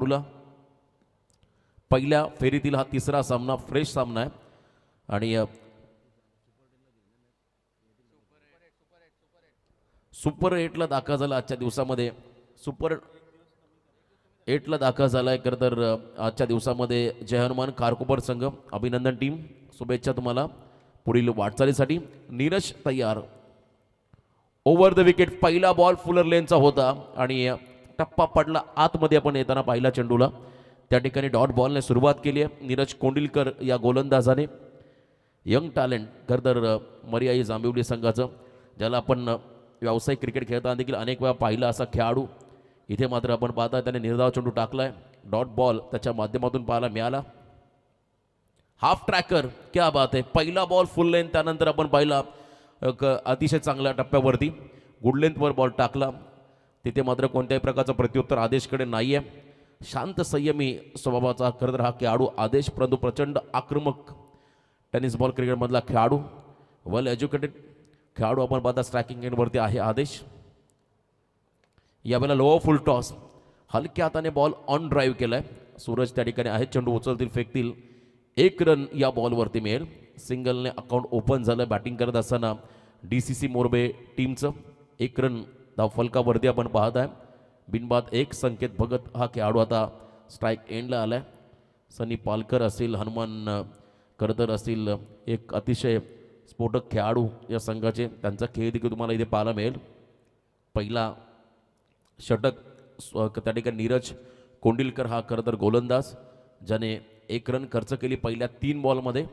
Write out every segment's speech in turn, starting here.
चेंडूला पहिल्या फेरीतील हा तिसरा सामना फ्रेश सामना आहे आणि सुपर 8ला दाखल झाला आजच्या दिवसामध्ये सुपर 8ला दाखल झालाय खरं तर आजच्या दिवसामध्ये जय हनुमान कारकोपर संघ अभिनंदन टीम शुभेच्छा तुम्हाला पुढील वाटचालीसाठी नीरज तयार ओव्हर द विकेट पहिला बॉल फुलर लेनचा होता आणि टप्पा पडला आतमध्ये आपण येताना पाहिला चेंडूला त्या ठिकाणी डॉट बॉलने सुरुवात केली आहे नीरज कोंडिलकर या गोलंदाजाने यंग टॅलेंट खरं तर मर्याई जांभिवली संघाचं ज्याला आपण व्यावसायिक क्रिकेट खेळताना देखील अनेक वेळा पाहिला असा खेळाडू इथे मात्र आपण पाहता त्याने निर्धाव चेंडू टाकलाय डॉट बॉल त्याच्या माध्यमातून पाहायला मिळाला हाफ ट्रॅकर क्या बात आहे पहिला बॉल फुल लेंथ त्यानंतर आपण पाहिला अतिशय चांगल्या टप्प्यावरती गुड लेंथवर बॉल टाकला तिथे मात्र कोणत्याही प्रकारचं प्रत्युत्तर आदेशकडे नाही आहे शांत संयमी स्वभावाचा खरं तर हा खेळाडू आदेश परंतु प्रचंड आक्रमक टेनिस बॉल क्रिकेटमधला खेळाडू वेल एज्युकेटेड खेळाडू आपण पाहता स्ट्रायकिंग एंडवरती आहे आदेश यावेळेला लो फुल टॉस हलक्या हाताने बॉल ऑन ड्राईव्ह केलाय सूरज त्या ठिकाणी आहे चेंडू उचलतील फेकतील एक रन या बॉलवरती मिळेल सिंगलने अकाउंट ओपन झालं बॅटिंग करत असताना DCC मोरबे टीमचं एक रन धावफलकावरती आपण पाहत आहे बिनबाद एक संकेत भगत हा खेळाडू आता स्ट्राईक एंडला आलाय सनी पालकर असतील हनुमान करतर असतील एक अतिशय स्फोटक खेळाडू या संघाचे त्यांचा खेळ देखील तुम्हाला इथे पाहायला मिळेल पहिला षटक त्या ठिकाणी नीरज कोंडिलकर हा खरं तर गोलंदाज ज्याने एक रन खर्च केली पहिल्या 3 बॉलमध्ये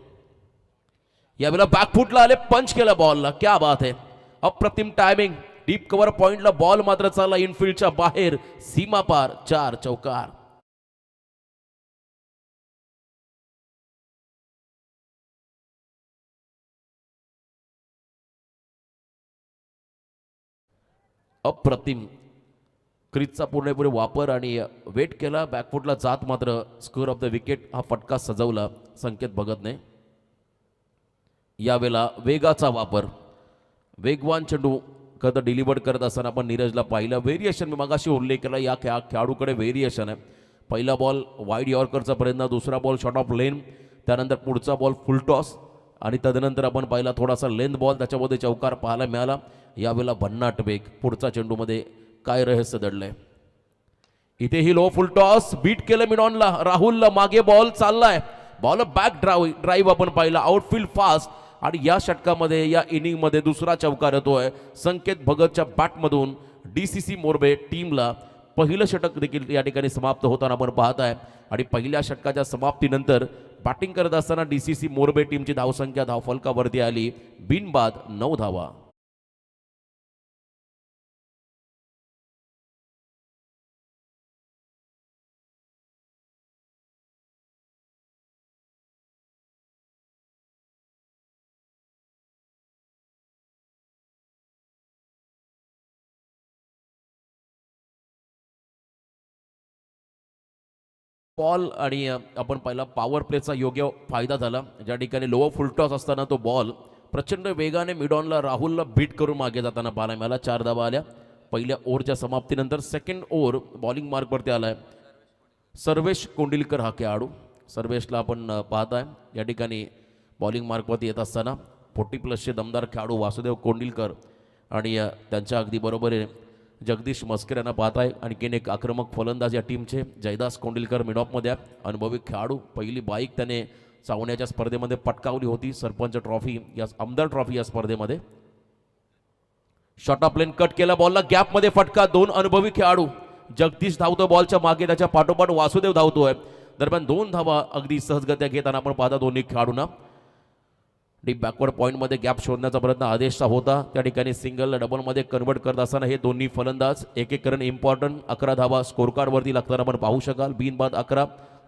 यावेळेला बॅकफुटला आले पंच केला बॉलला क्या बात आहे अप्रतिम टायमिंग डीप कव्हर पॉइंटला बॉल मात्र चालला इनफिल्डच्या बाहेर सीमा पार 4 चौकार अप्रतिम क्रीजचा पूर्णपणे वापर आणि वेट केला बॅकफुटला जात मात्र स्कोर ऑफ द विकेट हा फटका सजवला संकेत भगतने यावेळेला वेगाचा वापर वेगवान चेंडू खरं डिलिव्हर करत असताना आपण नीरजला पाहिलं व्हेरिएशन मी मगाशी उल्लेख केला या खेळाडूकडे व्हेरिएशन आहे पहिला बॉल वाईड यॉर्करचा प्रयत्न दुसरा बॉल शॉर्ट ऑफ लेन त्यानंतर पुढचा बॉल फुल टॉस आणि तदनंतर आपण पाहिला थोडासा लेंथ बॉल त्याच्यामध्ये चौकार पाहायला मिळाला यावेळेला भन्नाट वेग पुढचा चेंडूमध्ये काय रहस्य दडलंय इथेही लो फुल टॉस बीट केलं मिडॉनला राहुलला मागे बॉल चाललाय बॉल बॅक ड्राईव्ह आपण पाहिला आउटफील्ड फास्ट आणि या षटकामध्ये या इनिंगमध्ये दुसरा चौकार येतोय संकेत भगतच्या बॅटमधून DCC मोरबे टीमला पहिलं षटक देखील या ठिकाणी समाप्त होताना आपण पाहत आहे आणि पहिल्या षटकाच्या समाप्तीनंतर बॅटिंग करत असताना DCC मोरबे टीमची धावसंख्या धावफलकावरती आली बिनबाद 9 धावा बॉल आणि आपण पहिला पॉवर प्लेचा योग्य फायदा झाला ज्या ठिकाणी लो फुल टॉस असताना तो बॉल प्रचंड वेगाने मिडॉनला राहुलला बीट करून मागे जाताना पाहायला मिळाला 4 धावा आल्या पहिल्या ओव्हरच्या समाप्तीनंतर सेकंड ओव्हर बॉलिंग मार्कवरती आलाय सर्वेश कोंडिलकर हा खेळाडू सर्वेशला आपण पाहताय या ठिकाणी बॉलिंग मार्कवरती येत असताना 40+ दमदार खेळाडू वासुदेव कोंडिलकर आणि त्यांच्या अगदी बरोबर जगदीश मस्कर यांना पाहताय आणखीन एक आक्रमक फलंदाज या टीमचे जयदास कोंडिलकर मिडॉपमध्ये अनुभवी खेळाडू पहिली बाईक त्याने चावण्याच्या स्पर्धेमध्ये पटकावली होती सरपंच ट्रॉफी या आमदार ट्रॉफी या स्पर्धेमध्ये शॉर्ट ऑफ लेन कट केला बॉलला गॅपमध्ये फटका 2 अनुभवी खेळाडू जगदीश धावतो बॉलच्या मागे त्याच्या पाठोपाठ वासुदेव धावतोय दरम्यान 2 धावा अगदी सहजगत्या घेताना आपण पाहता दोन्ही खेळाडूंना डीप बॅकवर्ड पॉईंटमध्ये गॅप शोधण्याचा प्रयत्न आदेशचा होता त्या ठिकाणी सिंगल डबलमध्ये कन्वर्ट करत असताना हे दोन्ही फलंदाज एक एक रन इम्पॉर्टंट 11 धावा स्कोर कार्डवरती लागताना आपण पाहू शकाल बिनबाद 11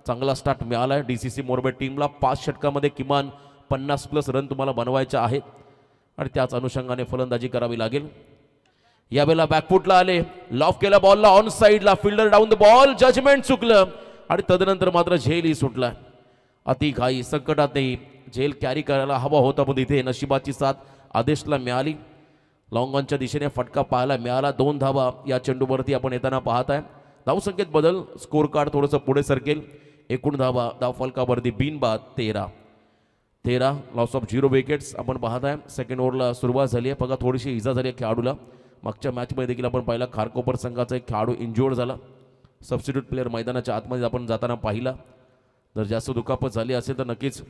चांगला स्टार्ट मिळाला आहे DCC मोरबे टीमला 5 षटकामध्ये किमान 50+ रन तुम्हाला बनवायचे आहेत आणि त्याच अनुषंगाने फलंदाजी करावी लागेल यावेळेला बॅकफुटला आले लॉफ केला बॉलला ऑन साईडला fielder down the ball judgement चुकलं आणि तदनंतर मात्र झेलही सुटला अति घाई संकटातही झेल कॅरी करायला हवा होता पण इथे नशिबाची साथ आदेशला मिळाली लॉंग ऑनच्या दिशेने फटका पाहायला मिळाला 2 धावा या चेंडूवरती आपण येताना पाहत आहे धावसंख्येत बदल, स्कोर कार्ड थोडंसं पुढे सरकेल. एकूण धावा धावफलकावरती बिनबाद 13 लॉस ऑफ 0 विकेट्स आपण पाहत आहे. सेकंड ओव्हरला सुरुवात झाली आहे. बघा थोडीशी इजा झाली आहे खेळाडूला. मागच्या मॅचमध्ये देखील आपण पाहिला खारकोपर संघाचा एक खेळाडू इंज्युअर्ड झाला. सबस्टिट्यूट प्लेअर मैदानाच्या आतमध्ये आपण जाताना पाहिला. जर जास्त दुखापत झाली असेल तर नक्कीच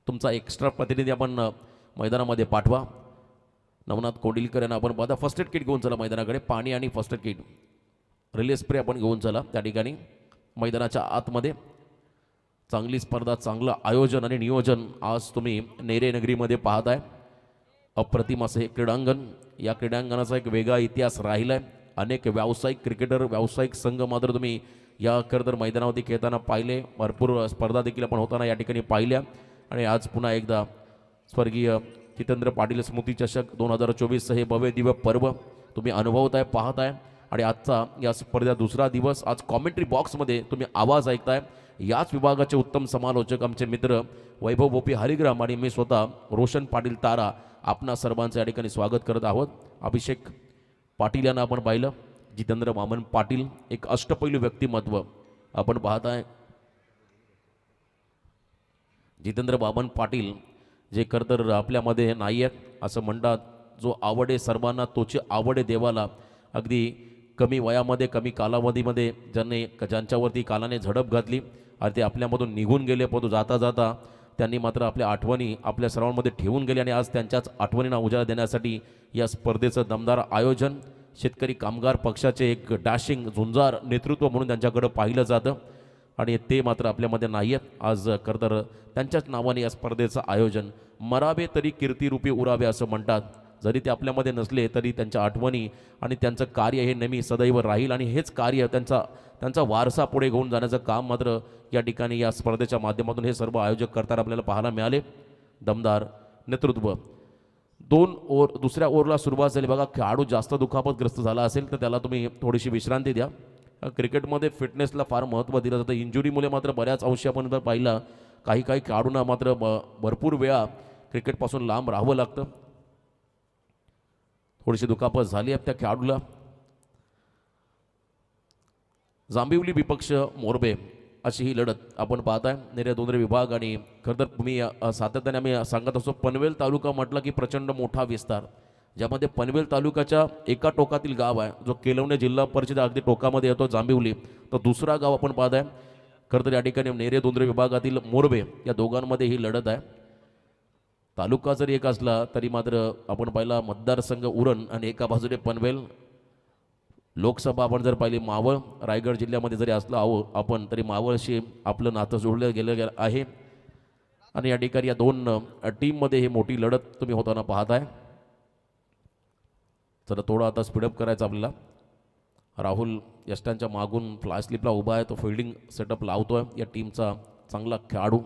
तुमचा एक्स्ट्रा प्रतिनिधी आपण मैदानामध्ये पाठवा. नवनाथ कोंडिलकर यांना आपण पाहता फर्स्ट एड किट घेऊन चला मैदानाकडे. पाणी आणि first aid kit, relay spray आपण घेऊन चला त्या ठिकाणी मैदानाच्या आतमध्ये. चांगली स्पर्धा, चांगलं आयोजन आणि नियोजन आज तुम्ही नेरे नगरीमध्ये पाहताय. अप्रतिम असं हे क्रीडांगण. या क्रीडांगणाचा एक वेगळा इतिहास राहिला आहे. अनेक व्यावसायिक क्रिकेटर, व्यावसायिक संघ मात्र तुम्ही या खरं तर मैदानावरती खेळताना पाहिले. भरपूर स्पर्धा देखील आपण होताना या ठिकाणी पाहिल्या. आणि आज पुन्हा एकदा स्वर्गीय जितेंद्र पाटील स्मृती चषक 2024 हे भव्य दिव्य पर्व तुम्ही अनुभवताय, पाहताय. आणि आजचा या स्पर्धेचा दुसरा दिवस. आज कॉमेंट्री बॉक्समध्ये तुम्ही आवाज ऐकताय याच विभागाचे उत्तम समालोचक आमचे मित्र वैभव गोपी हरिग्राम आणि मी स्वतः रोशन पाटील तारा आपणा सर्वांचं या ठिकाणी स्वागत करत आहोत. अभिषेक पाटील यांना आपण पाहिलं. जितेंद्र वामन पाटील एक अष्टपैलू व्यक्तिमत्व आपण पाहताय. जितेंद्र वामन पाटील जे खरं तर आपल्यामध्ये नाही आहेत असं म्हणतात. जो आवडे सर्वांना तोची आवडे देवाला. अगदी कमी वयामध्ये, कमी कालावधीमध्ये ज्यांच्यावरती कालाने झडप घातली आणि ते आपल्यामधून निघून गेले, परंतु जाता जाता त्यांनी मात्र आपल्या आठवणी आपल्या सर्वांमध्ये ठेवून गेले. आणि आज त्यांच्याच आठवणींना उजाळा देण्यासाठी या स्पर्धेचं दमदार आयोजन. शेतकरी कामगार पक्षाचे एक डॅशिंग झुंजार नेतृत्व म्हणून त्यांच्याकडं पाहिलं जातं आणि ते मात्र आपल्यामध्ये नाही आहेत. आज खरं तर त्यांच्याच नावाने या स्पर्धेचं आयोजन. मरावे तरी कीर्तिरूपी उरावे असं म्हणतात. जरी ते आपल्यामध्ये नसले तरी त्यांच्या आठवणी आणि त्यांचं कार्य हे नेहमी सदैव राहील. आणि हेच कार्य त्यांचा वारसा पुढे घेऊन जाण्याचं काम मात्र या ठिकाणी या स्पर्धेच्या माध्यमातून हे सर्व आयोजक करताना आपल्याला पाहायला मिळाले. दमदार नेतृत्व. दुसऱ्या ओव्हरला सुरुवात झाली. बघा खेळाडू जास्त दुखापतग्रस्त झाला असेल तर त्याला तुम्ही थोडीशी विश्रांती द्या. क्रिकेटमध्ये फिटनेसला फार महत्त्व दिलं जातं. इंजुरीमुळे मात्र बऱ्याच अंशी आपण जर पाहिला काही खेळाडूंना मात्र भरपूर वेळा क्रिकेटपासून लांब राहावं लागतं. थोडीशी दुखापत झाली आहे त्या खेळाडूला. जांभिवली विपक्ष मोरबे अशी ही लढत आपण पाहताय. नेरे दोंदरे विभाग. आणि खरं तर तुम्ही सातत्याने आम्ही सांगत असतो पनवेल तालुका म्हटलं की प्रचंड मोठा विस्तार, ज्यामध्ये पनवेल तालुक्याच्या एका टोकातील गाव आहे जो केलवणे जिल्हा परिषद अगदी टोकामध्ये येतो जांभिवली. तर दुसरा गाव आपण पाहताय खरं तर या ठिकाणी नेरे दोंदरे विभागातील मोरबे. या दोघांमध्ये ही लढत आहे. तालुका जरी एक असला तरी मात्र आपण पाहिला मतदारसंघ उरण आणि एका बाजूने पनवेल. लोकसभा आपण जर पाहिली मावळ रायगड जिल्ह्यामध्ये जरी असलं आपण तरी मावळशी आपलं नातं जोडलं गेलं आहे. आणि या ठिकाणी या दोन टीममध्ये ही मोठी लढत तुम्ही होताना पाहताय. चला थोडं आता स्पीडअप करायचं आपल्याला. राहुल यष्टांच्या मागून फ्लाय स्लिपला उभा आहे. तो फिल्डिंग सेटअप लावतोय. या टीमचा चांगला खेळाडू.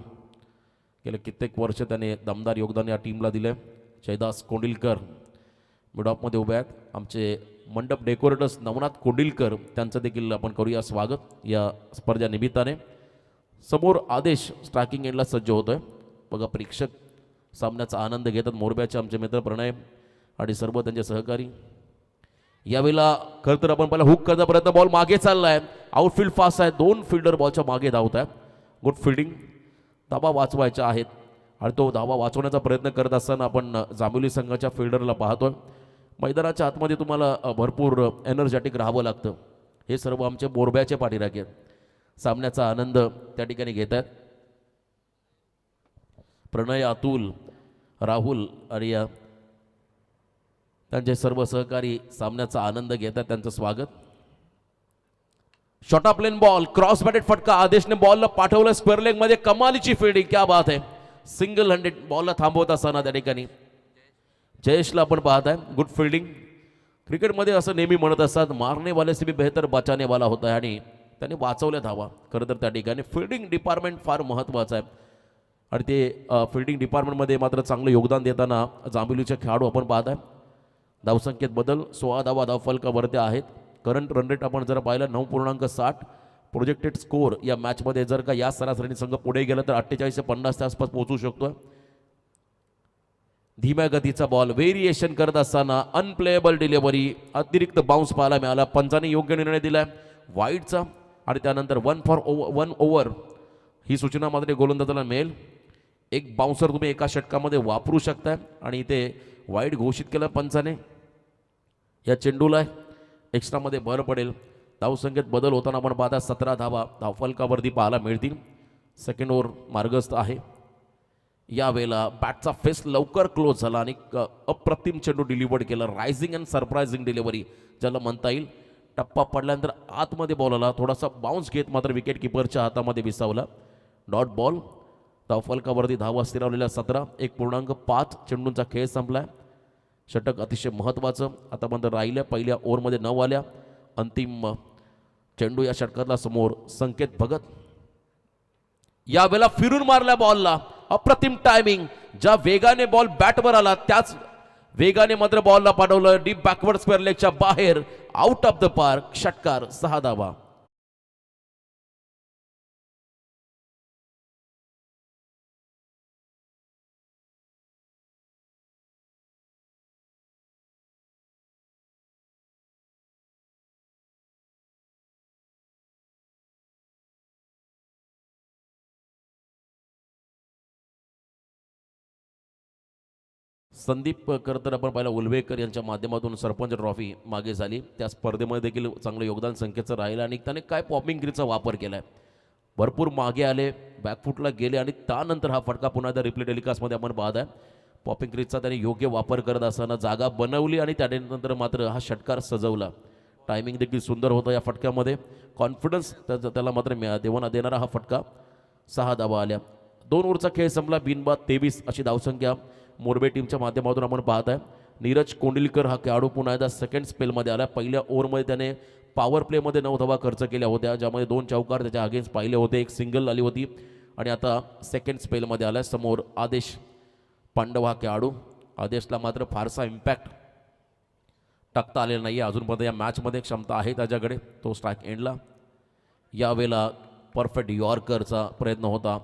गेले कित्येक वर्ष त्याने दमदार योगदान या टीमला दिलं आहे. जयदास कोंडिलकर मिडऑफमध्ये उभे आहेत. आमचे मंडप डेकोरेटर्स नवनाथ कोंडिलकर त्यांचं देखील आपण करूया स्वागत या स्पर्धा निमित्ताने. समोर आदेश स्ट्रायकिंग एंडला सज्ज होतोय. बघा प्रेक्षक सामन्याचा आनंद घेतात. मोरब्याचे आमचे मित्र प्रणय आणि सर्व त्यांचे सहकारी. यावेळेला खरं तर आपण पहिला हुक करता प्रयत्न. बॉल मागे चालला आहे. आउटफील्ड फास्ट आहे. 2 फिल्डर बॉलच्या मागे धावत आहेत. Good fielding. धावा वाचवायच्या आहेत आणि तो धावा वाचवण्याचा प्रयत्न करत असताना आपण जांभिवली संघाच्या फिल्डरला पाहतोय. मैदानाच्या आतमध्ये तुम्हाला भरपूर एनर्जेटिक राहावं लागतं. हे सर्व आमचे मोरब्याचे पाठीराखे आहेत. सामन्याचा आनंद त्या ठिकाणी घेत आहेत. प्रणय, अतुल, राहुल आणि त्यांचे सर्व सहकारी सामन्याचा आनंद घेतात. त्यांचं स्वागत. Short of lane ball, cross batted फटका. आदेशने बॉलला पाठवलं स्क्वेअर लेग मध्ये. कमालीची फिल्डिंग. क्या बात आहे. सिंगल हँडेड बॉलला थांबवत असताना त्या ठिकाणी जयेशला आपण पाहत आहे. Good fielding. क्रिकेटमध्ये असं नेहमी म्हणत असतात मारने वाले से भी बेहतर बचाने वाला होता है. आणि त्याने वाचवल्या धावा. खरं तर त्या ठिकाणी फिल्डिंग डिपार्टमेंट फार महत्त्वाचं आहे. आणि ते फिल्डिंग डिपार्टमेंटमध्ये मात्र चांगलं योगदान देताना जांभिवलीचे खेळाडू आपण पाहत आहे. धावसंख्येत बदल. 16 धावा धावफलकावरती आहेत. करंट रन रेट आपण जर पाहिलं 9.60. प्रोजेक्टेड स्कोर या मॅचमध्ये जर का या सरासरीने संघ पुढे गेला तर 48 ते 50 आसपास पोहोचू शकतो. धीम्या गतीचा बॉल व्हेरिएशन करत असताना अनप्लेएबल डिलिव्हरी. अतिरिक्त बाउन्स पाहायला मिळाला. पंचाने योग्य निर्णय दिलाय. वाईडचा आणि त्यानंतर 1 ओव्हर ही सूचना मात्र गोलंदाजाला मिळेल. एक बाउन्सर तुम्ही एका षटकामध्ये वापरू शकताय आणि इथे वाईड घोषित केलं पंचाने. या चेंडूला एक्स्ट्रामध्ये भर पडेल. धावसंख्येत बदल होताना आपण पाहता 17 धावा धावफलकावरती पाहायला मिळतील. सेकंड ओव्हर मार्गस्थ आहे. यावेळेला बॅटचा फेस लवकर क्लोज झाला आणि अप्रतिम चेंडू डिलिव्हर्ड केला. रायझिंग अँड सरप्रायझिंग डिलिव्हरी ज्याला म्हणता येईल. टप्पा पडल्यानंतर आतमध्ये बॉल आला, थोडासा बाउन्स घेत मात्र विकेट किपरच्या हातामध्ये विसावला. Dot ball. धावफलकावरती धावा स्थिरावलेल्या 17, 1.5 चेंडूंचा खेळ संपलाय. षटक अतिशय महत्त्वाचं आतापर्यंत राहिलं. पहिल्या ओव्हरमध्ये 9 आल्या. अंतिम चेंडू या षटकातला समोर संकेत भगत. यावेळेला फिरून मारल्या बॉलला. अप्रतिम टायमिंग. ज्या वेगाने बॉल बॅटवर आला त्याच वेगाने मात्र बॉलला पाठवलं डीप बॅकवर्ड स्क्वेअर लेगच्या बाहेर. Out of the park. षटकार. 6 धावा. संदीप तर आपण पाहिला उलवेकर यांच्या माध्यमातून सरपंच ट्रॉफी मागे झाली. त्या स्पर्धेमध्ये देखील चांगलं योगदान संख्येचं राहिलं आणि त्याने काय पॉपिंग ग्रीचा वापर केलाय. भरपूर मागे आले, बॅकफुटला गेले आणि त्यानंतर हा फटका पुन्हा एकदा रिप्ले टेलिकास्टमध्ये आपण पाहत आहे. पॉपिंग ग्रीजचा त्याने योग्य वापर करत असताना जागा बनवली आणि त्यानंतर मात्र हा षटकार सजवला. टायमिंग देखील सुंदर होता या फटक्यामध्ये. कॉन्फिडन्स त्याला मात्र देणारा हा फटका. 6 धावा आल्या. 2 ओव्हरचा खेळ संपला. बिनबाद 23 अशी धावसंख्या मोरबे टीमच्या माध्यमातून आपण पाहत आहे. नीरज कोंडिलकर हा खेळाडू पुन्हा एकदा सेकंड स्पेलमध्ये आला. पहिल्या ओव्हरमध्ये त्याने पॉवर प्लेमध्ये 9 धावा खर्च केल्या होत्या, ज्यामध्ये 2 चौकार त्याच्या अगेन्स्ट पाहिले होते, 1 सिंगल आली होती आणि आता सेकंड स्पेलमध्ये आला. समोर आदेश पांडव हा खेळाडू. आदेशला मात्र फारसा इम्पॅक्ट टाकता आलेला नाही आहे अजूनपर्यंत. या मॅचमध्ये क्षमता आहे त्याच्याकडे. तो स्ट्राईक एंडला. यावेळेला परफेक्ट यॉर्करचा प्रयत्न होता.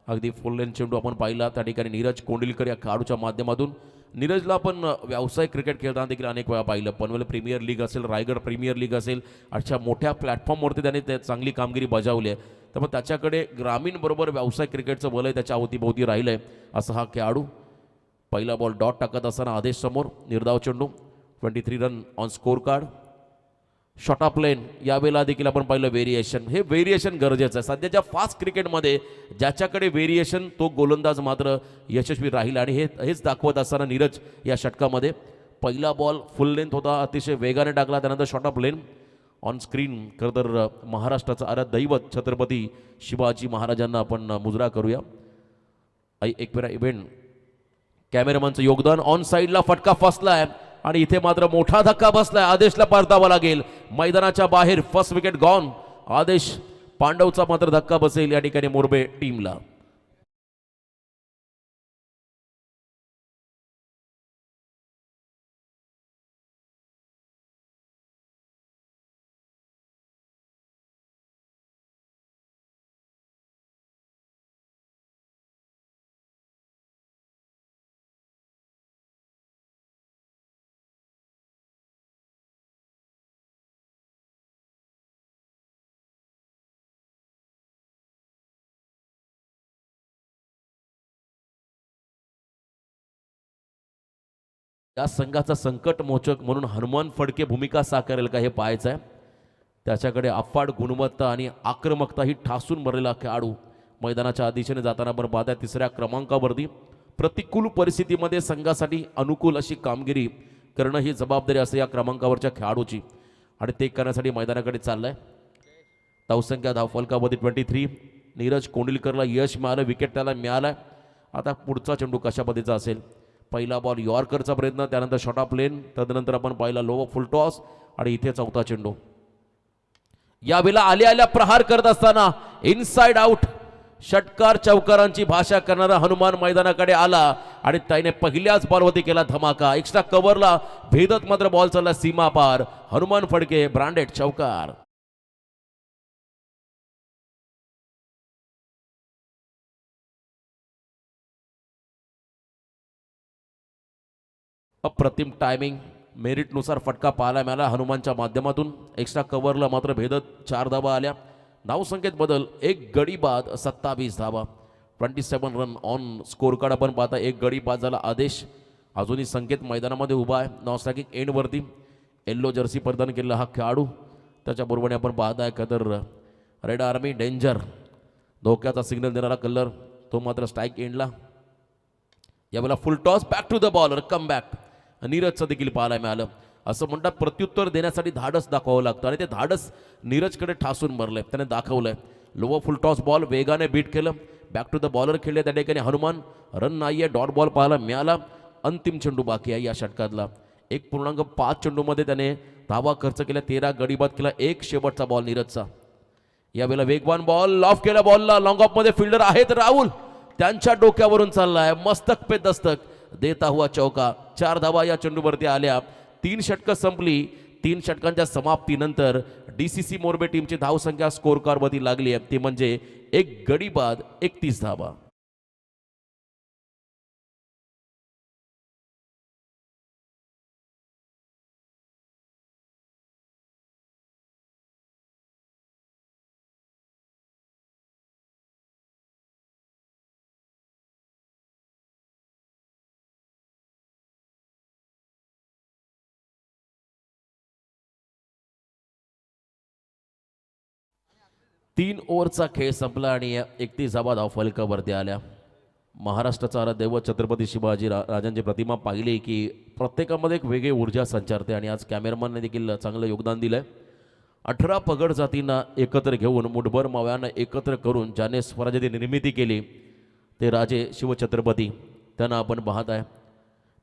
अगदी फुल लेन चेंडू आपण पाहिला त्या ठिकाणी नीरज कोंडिलकर या खेळाडूच्या माध्यमातून. नीरजला आपण व्यावसायिक क्रिकेट खेळताना देखील अनेक वेळा पाहिलं. पनवेल प्रीमियर लीग असेल, रायगड प्रीमियर लीग असेल, अशा मोठ्या प्लॅटफॉर्मवरती त्याने चांगली कामगिरी बजावली आहे. त्यामुळे त्याच्याकडे ग्रामीण बरोबर व्यावसायिक क्रिकेटचं वलय त्याच्या अवतीभोवती राहिलं आहे असा हा खेळाडू. पहिला बॉल डॉट टाकत असताना आदेश समोर. निर्धाव चेंडू. 23 run on scorecard. Short of length. यावेळेला देखील आपण पाहिलं व्हेरिएशन. हे व्हेरिएशन गरजेचं आहे सध्याच्या फास्ट क्रिकेटमध्ये. ज्याच्याकडे व्हेरिएशन तो गोलंदाज मात्र यशस्वी राहील आणि हेच दाखवत असताना नीरज या षटकामध्ये. पहिला बॉल फुल लेंथ होता, अतिशय वेगाने टाकला. त्यानंतर short of lane. On screen खरं तर महाराष्ट्राचं आराध्य दैवत छत्रपती शिवाजी महाराजांना आपण मुजरा करूया. एक वेळा इव्हेंट कॅमेरामॅनचं योगदान. ऑन साईडला फटका फसलाय आणि इथे मात्र मोठा धक्का बसलाय. आदेशला परतावा लागेल. मैदानाच्या बाहेर फर्स्ट विकेट गॉन. आदेश पांडवचा मात्र धक्का बसेल या ठिकाणी मोरबे टीमला. या संघाचा संकट मोचक म्हणून हनुमान फडके भूमिका साकारेल का हे पाहायचं आहे. त्याच्याकडे अफाट गुणवत्ता आणि आक्रमकता ही ठासून भरलेला खेळाडू. मैदानाच्या दिशेने जाताना आपण पाहताय 3ऱ्या क्रमांकावरती. प्रतिकूल परिस्थितीमध्ये संघासाठी अनुकूल अशी कामगिरी करणं ही जबाबदारी असते या क्रमांकावरच्या खेळाडूची आणि ते करण्यासाठी मैदानाकडे चाललाय. धावसंख्या धावफलकावरती 23. नीरज कोंडिलकरला यश मिळालं, विकेट त्याला मिळालाय. आता पुढचा चेंडू कशा पद्धतीचा असेल. पहिला बॉल यॉर्करचा प्रयत्न, त्यानंतर शॉर्ट ऑफ लेन, तदनंतर आपण पाहिला लो फुल टॉस आणि इथे चौथा चेंडू. यावेळेला आल्या प्रहार करत असताना इनसाइड आउट. षटकार चौकारांची भाषा करणारा हनुमान मैदानाकडे आला आणि त्याने पहिल्याच बॉलवरती केला धमाका. एक्स्ट्रा कव्हरला भेदत मात्र बॉल चालला सीमा पार. हनुमान फडके ब्रँडेड चौकार. अप्रतिम टायमिंग. मेरिटनुसार फटका पाहायला मिळाला हनुमानच्या माध्यमातून. एक्स्ट्रा कव्हरला मात्र भेदत 4 धावा आल्या. धावसंख्येत बदल, एक गडी बाद 27 धावा, 27 रन ऑन स्कोर कार्ड आपण पाहता. एक गडी बाद झाला. आदेश अजूनही संकेत मैदानामध्ये उभा आहे नॉस्टॅकिंग एंडवरती. येल्लो जर्सी परिधान केलेला हा खेळाडू. त्याच्याबरोबरने आपण पाहताय तर रेड आर्मी डेंजर धोक्याचा सिग्नल देणारा कलर तो मात्र स्ट्राईक एंडला. यावेळेला full toss back to the bowler come back नीरजचं देखील पाहायला मिळालं. असं म्हणतात प्रत्युत्तर देण्यासाठी धाडस दाखवावं लागतं आणि ते धाडस नीरजकडे ठासून मारलंय, त्याने दाखवलंय. लोवर फुल टॉस बॉल वेगाने बीट केलं. बॅक टू द बॉलर खेळले त्या ठिकाणी हनुमान. रन नाही आहे, डॉट बॉल पाहायला मिळाला. अंतिम चेंडू बाकी आहे या षटकातला. 1.5 चेंडूमध्ये त्याने धावा खर्च केल्या, 13 गडी बाद केला. एक शेवटचा बॉल नीरजचा. यावेळेला वेगवान बॉल लॉफ केला. बॉलला लॉंग ऑफ मध्ये फिल्डर आहेत राहुल, त्यांच्या डोक्यावरून चाललाय. मस्तक पे दस्तक देता हुआ चौका. 4 धावा या चेंडूवरती आल्या. 3 षटकं संपली. 3 षटकांच्या समाप्तीनंतर DCC मोरबे टीमची धावसंख्या स्कोर कार्डवरती लागली आहे, ती म्हणजे एक गडी बाद 31 धावा. तीन ओव्हरचा खेळ संपला आणि 31 धावा धावफलकावरती आल्या. महाराष्ट्राचा आराध्य दैवत छत्रपती शिवाजी राजांची प्रतिमा पाहिली की प्रत्येकामध्ये एक वेगळी ऊर्जा संचारते आणि आज कॅमेरामॅनने देखील चांगलं योगदान दिलंय. 18 पगड जातींना एकत्र घेऊन मुठभर माव्यांना एकत्र करून ज्याने स्वराज्याची निर्मिती केली ते राजे शिवछत्रपती त्यांना आपण पाहत आहे.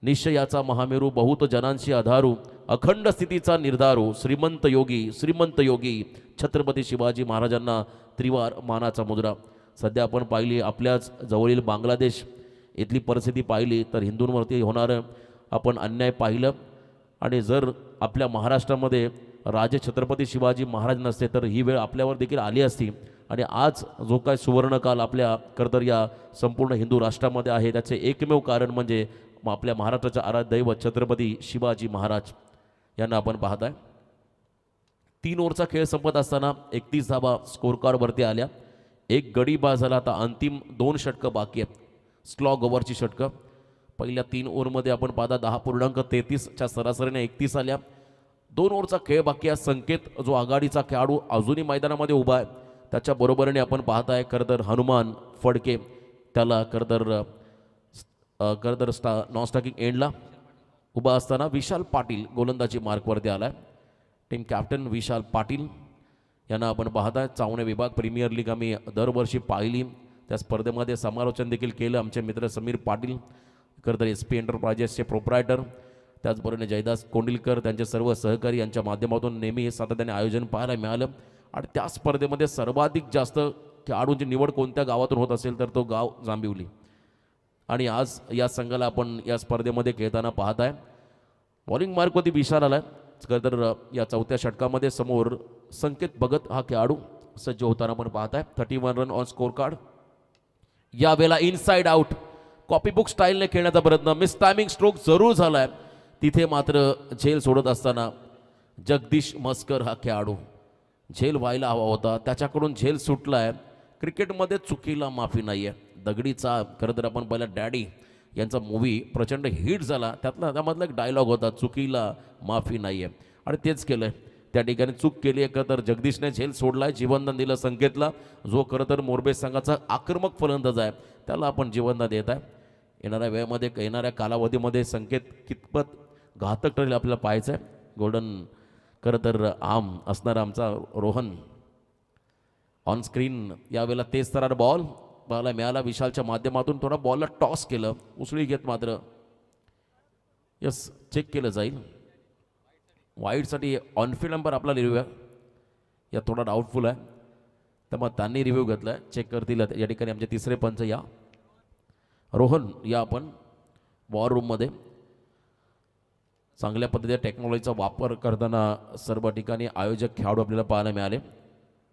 निश्चयाचा महामेरू बहुत जनांशी आधारू अखंड स्थितीचा निर्धारू श्रीमंत योगी छत्रपती शिवाजी महाराजांना त्रिवार मानाचा मुद्रा. सध्या आपण पाहिली आपल्याच जवळील बांगलादेश इथली परिस्थिती पाहिली तर हिंदूंवरती होणारं आपण अन्याय पाहिलं आणि जर आपल्या महाराष्ट्रामध्ये राजे छत्रपती शिवाजी महाराज नसते तर ही वेळ आपल्यावर देखील आली असती. आणि आज जो काय सुवर्णकाल आपल्या करतर या संपूर्ण हिंदू राष्ट्रामध्ये आहे त्याचे एकमेव कारण म्हणजे आपल्या महाराष्ट्राच्या आराध्य दैवत छत्रपती शिवाजी महाराज यांना आपण पाहताय. 3 ओव्हरचा खेळ संपत असताना 31 धावा स्कोर कार्डवरती आल्या. एक गडी बाद झाला. आता अंतिम 2 षटकं बाकी आहेत, स्लॉग ओव्हरची षटकं. पहिल्या 3 ओव्हरमध्ये आपण पाहता 10.33च्या सरासरीने 31 आल्या. 2 ओव्हरचा खेळ बाकी आहे. संकेत जो आघाडीचा खेळाडू अजूनही मैदानामध्ये उभा आहे त्याच्या बरोबरीने आपण पाहताय खरंतर हनुमान फडके त्याला खरंतर नॉनस्टॉकिंग एंडला उभा असताना विशाल पाटील गोलंदाजी मार्कवरती आलाय. टीम कॅप्टन विशाल पाटील यांना आपण पाहताय. चावणे विभाग प्रीमियर लीग आम्ही दरवर्षी पाहिली, त्या स्पर्धेमध्ये समालोचन देखील केलं. आमचे मित्र समीर पाटील खरंतर SP एंटरप्राइजेसचे प्रोप्रायटर, त्याचबरोबर जयदास कोंडिलकर त्यांचे सर्व सहकारी यांच्या माध्यमातून नेहमी हे सातत्याने आयोजन पाहायला मिळालं. आणि त्या स्पर्धेमध्ये सर्वाधिक जास्त खेळाडूंची निवड कोणत्या गावातून होत असेल तर तो गाव जांभिवली. आणि आज या संघाला आपण या स्पर्धेमध्ये खेळताना पाहत आहे. बॉलिंग मार्कवरती विशाल आलाय. तर या 4थ्या षटकामध्ये समोर संकेत भगत हा खेळाडू सज्ज होताना आपण पाहत आहे. 31 रन ऑन स्कोर कार्ड. यावेळेला इनसाइड आउट कॉपीबुक स्टाईलने खेळण्याचा प्रयत्न, मिस टायमिंग स्ट्रोक जरूर झालाय. तिथे मात्र झेल सोडत असताना जगदीश मस्कर हा खेळाडू झेल व्हायला हवा होता, त्याच्याकडून झेल सुटलाय. क्रिकेटमध्ये चुकीला माफी नाही आहे. दगडीचा खरं तर आपण पहिला डॅडी यांचा मूवी प्रचंड हिट झाला, त्यामधला एक डायलॉग होता, चुकीला माफी नाही आहे. आणि तेच केलं आहे. त्या ठिकाणी चूक केली आहे तर जगदीशने झेल सोडलाय, जीवनदान दिलं संकेतला, जो खरं तर मोरबे संघाचा आक्रमक फलंदाज आहे त्याला आपण जीवनदान देत आहे. येणाऱ्या वेळेमध्ये येणाऱ्या कालावधीमध्ये संकेत कितपत घातक ठरेल आपल्याला पाहायचं आहे. गोल्डन खरं तर आम असणारा आमचा रोहन ऑन स्क्रीन. यावेळेला तेच तरार बॉल बॉलला मिळाला विशालच्या माध्यमातून. थोडा बॉलला टॉस केलं, उसळी घेत मात्र यस चेक केलं जाईल. वाईडसाठी ऑनफिल्ड नंबर आपला रिव्ह्यू आहे, या थोडा डाऊटफुल आहे त्यामुळे त्यांनी रिव्ह्यू घेतला आहे, चेक करतील या ठिकाणी आमचे तिसरे पंच. या रोहन या आपण वॉर रूममध्ये चांगल्या पद्धतीने टेक्नॉलॉजीचा वापर करताना सर्व ठिकाणी आयोजक खेळाडू आपल्याला पाहायला मिळाले.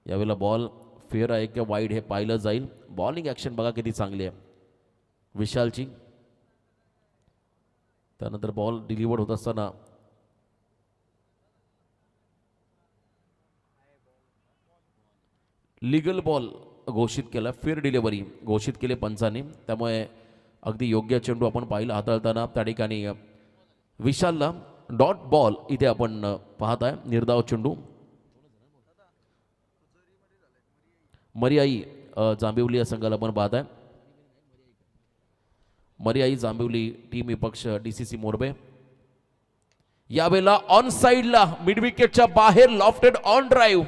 यावेळेला बॉल फेअर आहे किंवा वाईड हे पाहिलं जाईल. बॉलिंग ॲक्शन बघा किती चांगली आहे विशालची. त्यानंतर बॉल डिलिव्हर्ड होत असताना लिगल बॉल घोषित केला, फेअर डिलिव्हरी घोषित केले पंचांनी, त्यामुळे अगदी योग्य चेंडू आपण पाहिला हाताळताना त्या ठिकाणी विशालला डॉट बॉल इथे आपण पाहत आहे. निर्धाव चेंडू मरियाई जांभिवली या संघाला आपण पाहत आहे. मरियाई जांभिवली टीम विपक्ष DCC मोरबे. यावेळेला ऑन साइडला मिड विकेटच्या बाहेर लॉफ्टेड ऑन ड्राईव्ह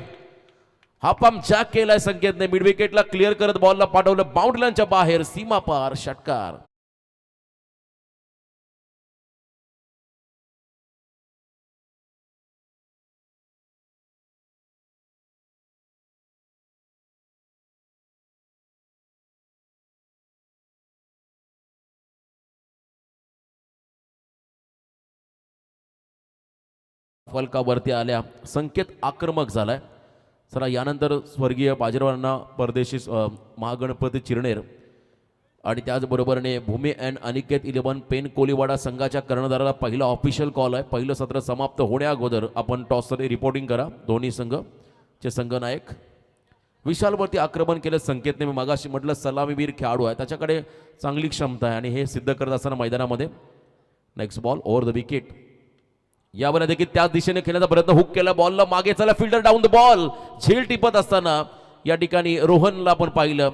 हा पंप जॅक केलाय संकेतने. मिड विकेटला क्लिअर करत बॉलला पाठवलं बाउंड्री लाईनच्या बाहेर, सीमा पार षटकार. फलकावरती आल्या, संकेत आक्रमक झालाय. चला यानंतर स्वर्गीय बाजीरावांना परदेशी महागणपती चिरनेर आणि त्याचबरोबरने भूमी अँड अनिकेत 11 पेन कोलीवाडा संघाच्या कर्णधाराला पहिला ऑफिशियल कॉल आहे. पहिलं सत्र समाप्त होण्या अगोदर आपण टॉससाठी रिपोर्टिंग करा. दोन्ही संघचे संघनायक. विशालवरती आक्रमण केलं संकेतने. मी मागाशी म्हटलं सलामीवीर खेळाडू आहे, त्याच्याकडे चांगली क्षमता आहे आणि हे सिद्ध करत असताना मैदानामध्ये next ball over the wicket. यावर देखील त्याच दिशेने खेळण्याचा प्रयत्न, हुक केला बॉलला मागे, चला फिल्डर डाऊन द बॉल. झेल टिपत असताना या ठिकाणी रोहनला आपण पाहिलं.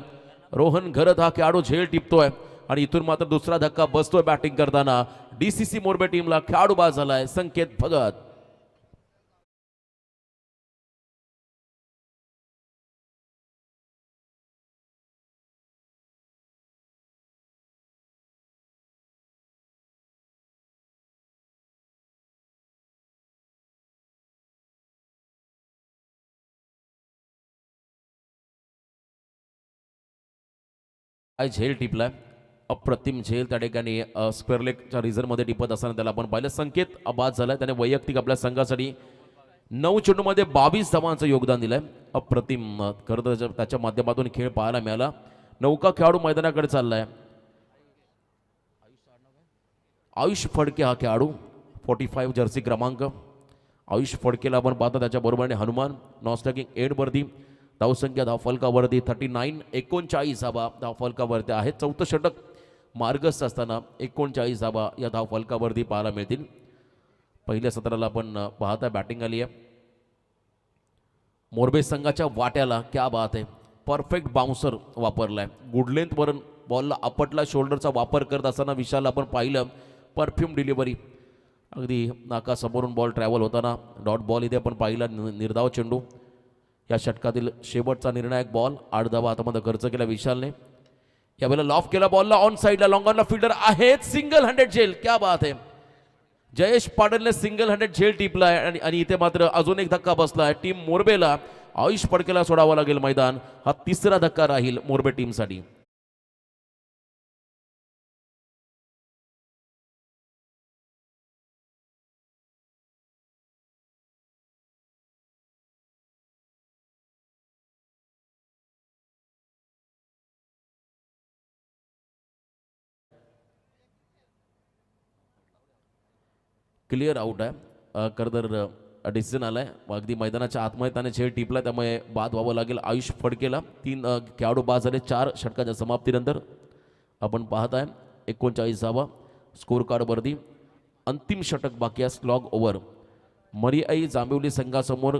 रोहन घरत हा खेळाडू झेल टिपतोय आणि इथून मात्र दुसरा धक्का बसतोय बॅटिंग करताना. DCC मोरबे टीमला खेळाडू बाद झालाय संकेत भगत. झेल टिपलाय, अप्रतिम झेल त्या ठिकाणी स्क्वेअर लेगच्या रिझर्वमध्ये टिपत असताना त्याला आपण पाहिलं. संकेत बाद झालाय, त्याने वैयक्तिक आपल्या संघासाठी 9 चेंडूमध्ये 22 धावांचं योगदान दिलंय. अप्रतिम खरं तर त्याच्या माध्यमातून खेळ पाहायला मिळाला. नौका खेळाडू मैदानाकडे चाललाय. आयुष फडके हा खेळाडू 45 जर्सी क्रमांक. आयुष फडकेला आपण पाहता, त्याच्या बरोबरने हनुमान नॉस्टॅकिंग 8 वरती धावसंख्या धावफलकावरती 39 39 धावा धावफलकावरती आहे. चौथं षटक मार्गस्थ असताना 39 धावा या धावफलकावरती पाहायला मिळतील. पहिल्या सत्राला आपण पाहता बॅटिंग आली आहे मोरबे संघाच्या वाट्याला. क्या बात आहे, परफेक्ट बाउन्सर वापरलाय. गुड लेंथवर बॉलला आपटला, शोल्डरचा वापर करत असताना विशाल आपण पाहिलं. परफ्यूम डिलिव्हरी, अगदी नाकासमोरून बॉल ट्रॅव्हल होताना डॉट बॉल इथे आपण पाहिला. निर्धाव चेंडू, या षटकातील शेवटचा निर्णायक बॉल. 8 धावा हातामध्ये खर्च केला विशालने. यावेळेला लॉफ केला बॉलला ऑन साईडला, लॉंग ऑनला फिल्डर आहेत. सिंगल हँडेड झेल, क्या बात आहे. जयेश पाटीलने सिंगल हँडेड झेल टिपलाय आणि इथे मात्र अजून एक धक्का बसलाय टीम मोरबेला. आयुष फडकेला सोडावं लागेल मैदान. हा तिसरा धक्का राहील मोरबे टीमसाठी. क्लिअर आउट आहे. खरं डिसिजन आलाय. अगदी मैदानाच्या आतमध्ये त्याने झेल टिपला, त्यामुळे बाद व्हावं लागेल आयुष फडकेला. 3 खेळाडू बाद झाले 4 षटकाच्या समाप्तीनंतर. आपण पाहत आहे 39 धावा स्कोर कार्डवरती. अंतिम षटक बाकी आहे, स्लॉग ओव्हर. मरियाई जांभिवली संघासमोर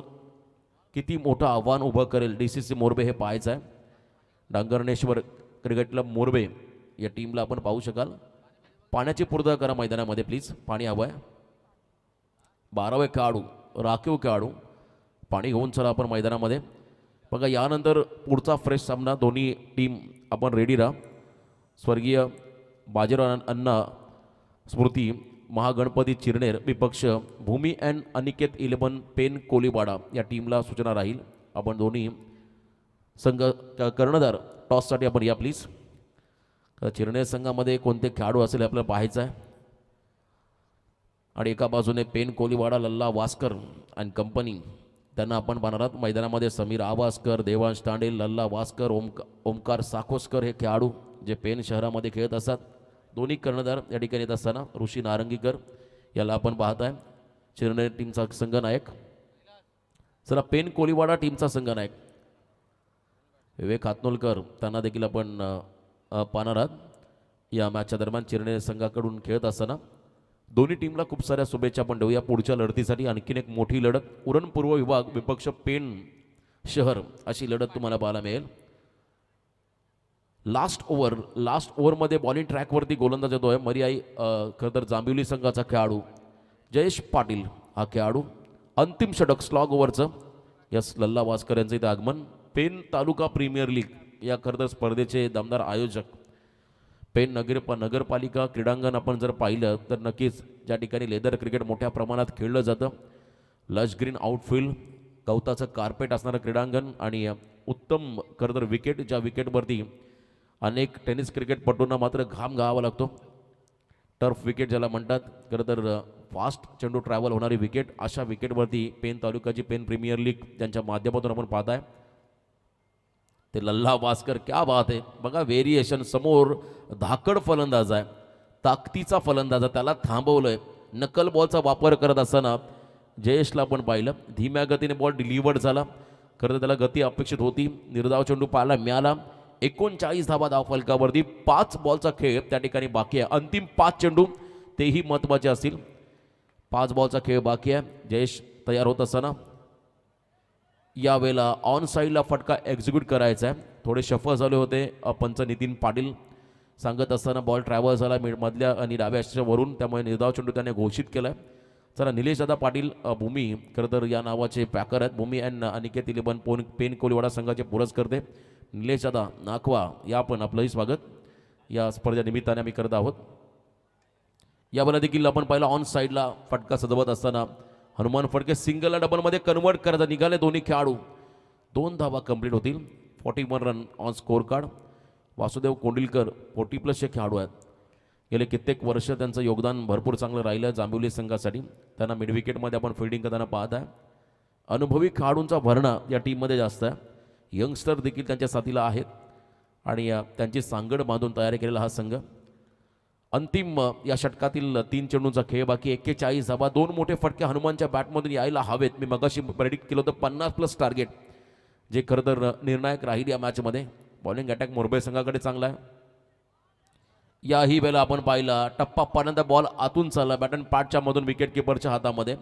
किती मोठं आव्हान उभं करेल DCC मोरबे हे पाहायचं आहे. डांगरणेश्वर क्रिकेट क्लब मोरबे या टीमला आपण पाहू शकाल. पाण्याची पूर्तता करा मैदानामध्ये प्लीज, पाणी हवं आहे. 12वे खेळाडू राखीव खेळाडू पाणी घेऊन चला आपण मैदानामध्ये. बघा यानंतर पुढचा फ्रेश सामना. दोन्ही टीम आपण रेडी राहा. स्वर्गीय बाजीराव अण्णा स्मृती महागणपती चिरनेर विपक्ष भूमी अँड अनिकेत 11 पेन कोलीवाडा या टीमला सूचना राहील. आपण दोन्ही संघ कर्णधार टॉससाठी आपण या प्लीज. चिरनेर संघामध्ये कोणते खेळाडू असेल आपल्याला पाहायचं आहे. आणि एका बाजूने पेन कोलीवाडा लल्ला वास्कर अँड कंपनी, त्यांना आपण पाहणार मैदानामध्ये. समीर आवासकर, देवांश तांडे, लल्ला वास्कर, ओमकार साखोस्कर हे खेळाडू जे पेन शहरामध्ये खेळत असतात. दोन्ही कर्णधार या ठिकाणी येत असताना ऋषी नारंगीकर याला आपण पाहत आहे. चिरनेर टीमचा संघनायक. चला पेन कोलीवाडा टीमचा संघनायक विवेक हातनोलकर त्यांना देखील आपण पाहणार आहात या मॅचच्या दरम्यान चिरणे संघाकडून खेळत असताना. दोन्ही टीमला खूप साऱ्या शुभेच्छा आपण देऊया पुढच्या लढतीसाठी. आणखीन एक मोठी लढत उरण पूर्व विभाग विपक्ष पेन शहर अशी लढत तुम्हाला पाहायला मिळेल. लास्ट ओव्हरमध्ये बॉलिंग ट्रॅकवरती गोलंदाज येतोय मरियाई खरं तर जांभिवली संघाचा खेळाडू जयेश पाटील हा खेळाडू. अंतिम षटक स्लॉग ओव्हरचं यस लल्ला वास्कर यांचं इथे आगमन. पेन तालुका प्रीमियर लीग या खरं तर स्पर्धेचे दमदार आयोजक पेन नगरपालिका क्रीडांगण आपण जर पाहिलं तर नक्कीच ज्या ठिकाणी लेदर क्रिकेट मोठ्या प्रमाणात खेळलं जातं. लश ग्रीन आउटफील्ड गवताचं कार्पेट असणारं क्रीडांगण आणि उत्तम खरं तर विकेट ज्या विकेटवरती अनेक टेनिस क्रिकेटपटूंना मात्र घाम घालावा लागतो. टर्फ विकेट ज्याला म्हणतात खरं तर फास्ट चेंडू ट्रॅव्हल होणारी विकेट अशा विकेटवरती पेन तालुक्याची पेन प्रीमियर लीग त्यांच्या माध्यमातून आपण पाहताय. ते लल्ला वास्कर क्या बात आहे बघा. व्हेरिएशन समोर धाकड फलंदाज आहे ताकदीचा फलंदाज आहे त्याला थांबवलंय. नकल बॉलचा वापर करत असताना जयेशला आपण पाहिलं धीम्या गतीने बॉल डिलिव्हर्ड झाला. खरं तर त्याला गती अपेक्षित होती. निर्धाव चेंडू पाहायला मिळाला. 39 धावा धावफलकावरती 5 बॉलचा खेळ त्या ठिकाणी बाकी आहे. अंतिम 5 चेंडू तेही महत्त्वाचे असतील. 5 बॉलचा खेळ बाकी आहे. जयेश तयार होत असताना यावेळेला ऑन साईडला फटका एक्झिक्यूट करायचा आहे. थोडे शफल झाले होते पंच नितीन पाटील सांगत असताना बॉल ट्रॅव्हल झाला मधल्या आणि डाव्या वरून त्यामुळे निर्धाव चेंडू त्याने घोषित केला आहे. चला निलेश दादा पाटील भूमी खरं तर या नावाचे पॅकर आहेत. भूमी अँड अनिकेत इलेवन पेन कोलीवाडा संघाचे पुरस्कर्ते निलेश दादा नाखवा या पण आपलंही स्वागत या स्पर्धे निमित्ताने आम्ही करत आहोत. यावेळेला देखील आपण पाहिला ऑन साईडला फटका सजवत असताना हनुमान फडके सिंगलला डबलमध्ये कन्वर्ट करायचा निघाले दोन्ही खेळाडू. 2 धावा कंप्लीट होतील. 41 run on scorecard. Vasudev Kondilkar 40+ खेळाडू आहेत. गेले कित्येक वर्ष त्यांचं योगदान भरपूर चांगलं राहिलं जांभिवली संघासाठी. त्यांना मिड विकेटमध्ये आपण फिल्डिंग करताना पाहत आहे. अनुभवी खेळाडूंचा भरणा या टीममध्ये जास्त आहे. यंगस्टर देखील त्यांच्या साथीला आहेत आणि त्यांची सांगड बांधून तयारी केलेला हा संघ. अंतिम या षटकातील 3 चेंडूंचा खेळ बाकी. 41 धावा 2 मोठे फटके हनुमानच्या बॅटमधून यायला हवेत. मी मगाशी प्रेडिक्ट केलं होतं 50+ टार्गेट जे खरं तर निर्णायक राहील या मॅचमध्ये. बॉलिंग अटॅक मोरबे संघाकडे चांगला आहे. याही वेळेला आपण पाहिला टप्पा पाण्याचा बॉल आतून चालला बॅट अँड पॅडच्या मधून विकेट किपरच्या हातामध्ये.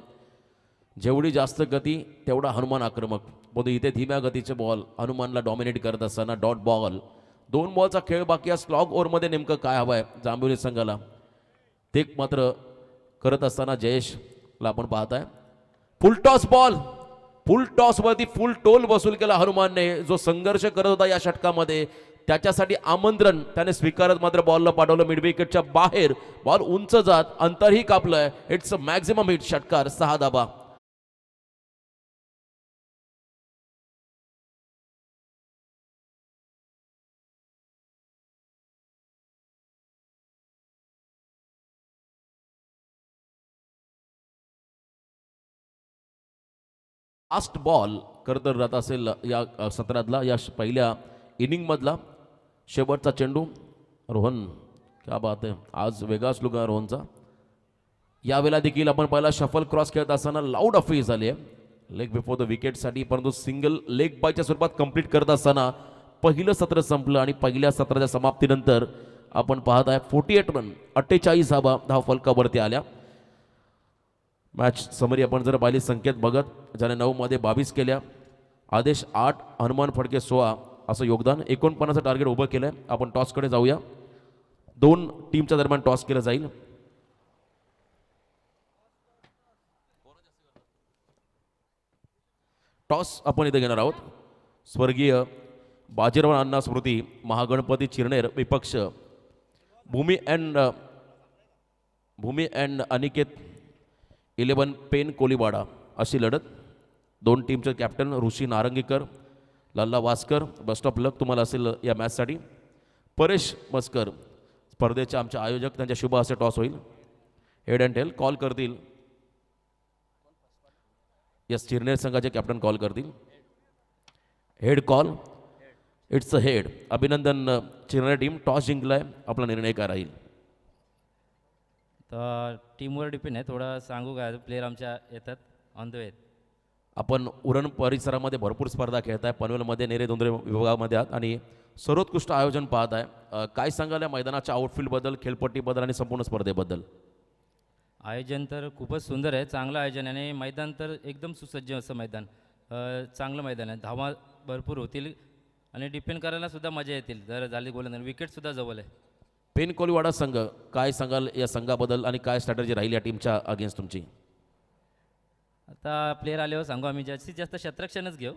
जेवढी जास्त गती तेवढा हनुमान आक्रमक. बोध इथे धीम्या गतीचे बॉल हनुमानला डॉमिनेट करत असताना डॉट बॉल. 2 बॉलचा खेळ बाकी. या स्लॉग ओव्हरमध्ये नेमकं काय हवं आहे जांभिवली संघाला ते मात्र करत असताना जयेशला आपण पाहताय. फुल टॉस बॉल फुल टॉसवरती फुल टोल वसूल केला हनुमानने. जो संघर्ष करत होता या षटकामध्ये त्याच्यासाठी आमंत्रण त्याने स्वीकारत मात्र बॉलला पाठवलं मिड विकेटच्या बाहेर. बॉल उंच जात अंतरही कापलंय. It's a maximum hit. षटकार 6 धावा. लास्ट बॉल खरं तर राहत असेल या सत्रातला या पहिल्या इनिंगमधला शेवटचा चेंडू. रोहन क्या बात आहे. आज वेगळाच लुक आहे रोहनचा. यावेळेला देखील आपण पहिला शफल क्रॉस खेळत असताना लाऊड अफी झाली आहे लेग बिफोर द विकेटसाठी. परंतु सिंगल लेग बायच्या स्वरूपात कंप्लीट करत असताना पहिलं सत्र संपलं आणि पहिल्या सत्राच्या समाप्तीनंतर आपण पाहत आहे 48 रन 48 धाव फलकावरती आल्या. मॅच समरी आपण जर पाहिली संकेत बघत ज्याने 9 मध्ये 22 केल्या. आदेश 8 हनुमान फडके 16 असं योगदान. 49 टार्गेट उभं केलंय. आपण टॉसकडे जाऊया. 2 टीमच्या दरम्यान टॉस केलं जाईल. टॉस आपण इथे घेणार आहोत. स्वर्गीय बाजीराव अण्णा स्मृती महागणपती चिरनेर विपक्ष भूमी अँड अनिकेत 11 पेन कोलीवाडा अशी लढत. 2 टीमचे captain Rushi Narangikar Lalla Vaskar. Best of luck तुम्हाला असेल या मॅचसाठी. परेश मस्कर स्पर्धेचे आमचे आयोजक त्यांच्या शुभ असे टॉस होईल. हेड अँड टेल कॉल करतील. यस चिरनेर संघाचे कॅप्टन कॉल करतील. Head call. It's a head. अभिनंदन चिरनेर टीम टॉस जिंकलाय. आपला निर्णय काय राहील? तर टीमवर डिपेंड आहे. थोडं सांगू काय प्लेयर आमच्या येतात ऑन द वे. आपण उरण परिसरामध्ये भरपूर स्पर्धा खेळत आहे, पनवेलमध्ये नेरे दोंदरे विभागामध्ये आहात आणि सर्वोत्कृष्ट आयोजन पाहत आहे. काय सांगाल या मैदानाच्या आउटफील्डबद्दल, खेळपट्टीबद्दल आणि संपूर्ण स्पर्धेबद्दल? आयोजन तर खूपच सुंदर आहे, चांगलं आयोजन आहे आणि मैदान तर एकदम सुसज्ज असं मैदान. चांगलं मैदान आहे, धावा भरपूर होतील आणि डिफेंड करायला सुद्धा मजा येतील जर झाली गोलंदाज. विकेटसुद्धा जवळ आहे. पेन कोलीवाडा संघ, काय सांगाल या संघाबद्दल आणि काय स्ट्रॅटजी राहील या टीमच्या अगेन्स्ट तुमची? आता प्लेयर आल्यावर सांगू, आम्ही जास्तीत जास्त शतरक्षणच घेऊ.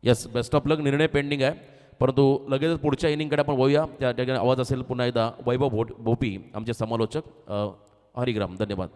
येस, बेस्ट ऑफ लक. निर्णय पेंडिंग आहे, परंतु लगेचच पुढच्या इनिंगकडे आपण वळूया. त्या ठिकाणी आवाज असेल पुन्हा एकदा वैभव भोपी आमचे समालोचक. हरिग्राम, धन्यवाद.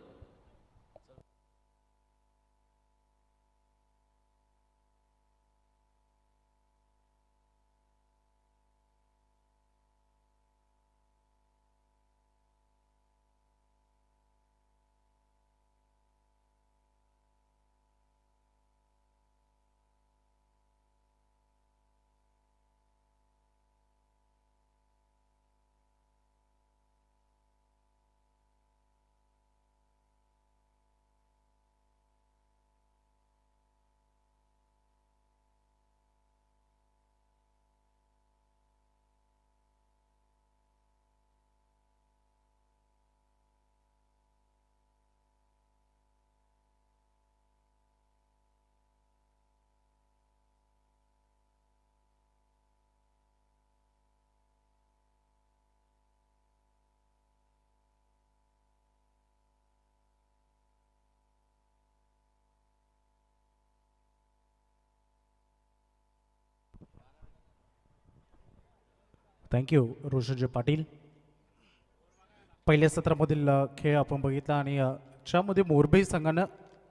थँक्यू ऋषीजी पाटील. पहिल्या सत्रामधील खेळ आपण बघितला आणि ज्यामध्ये मोरबी संघानं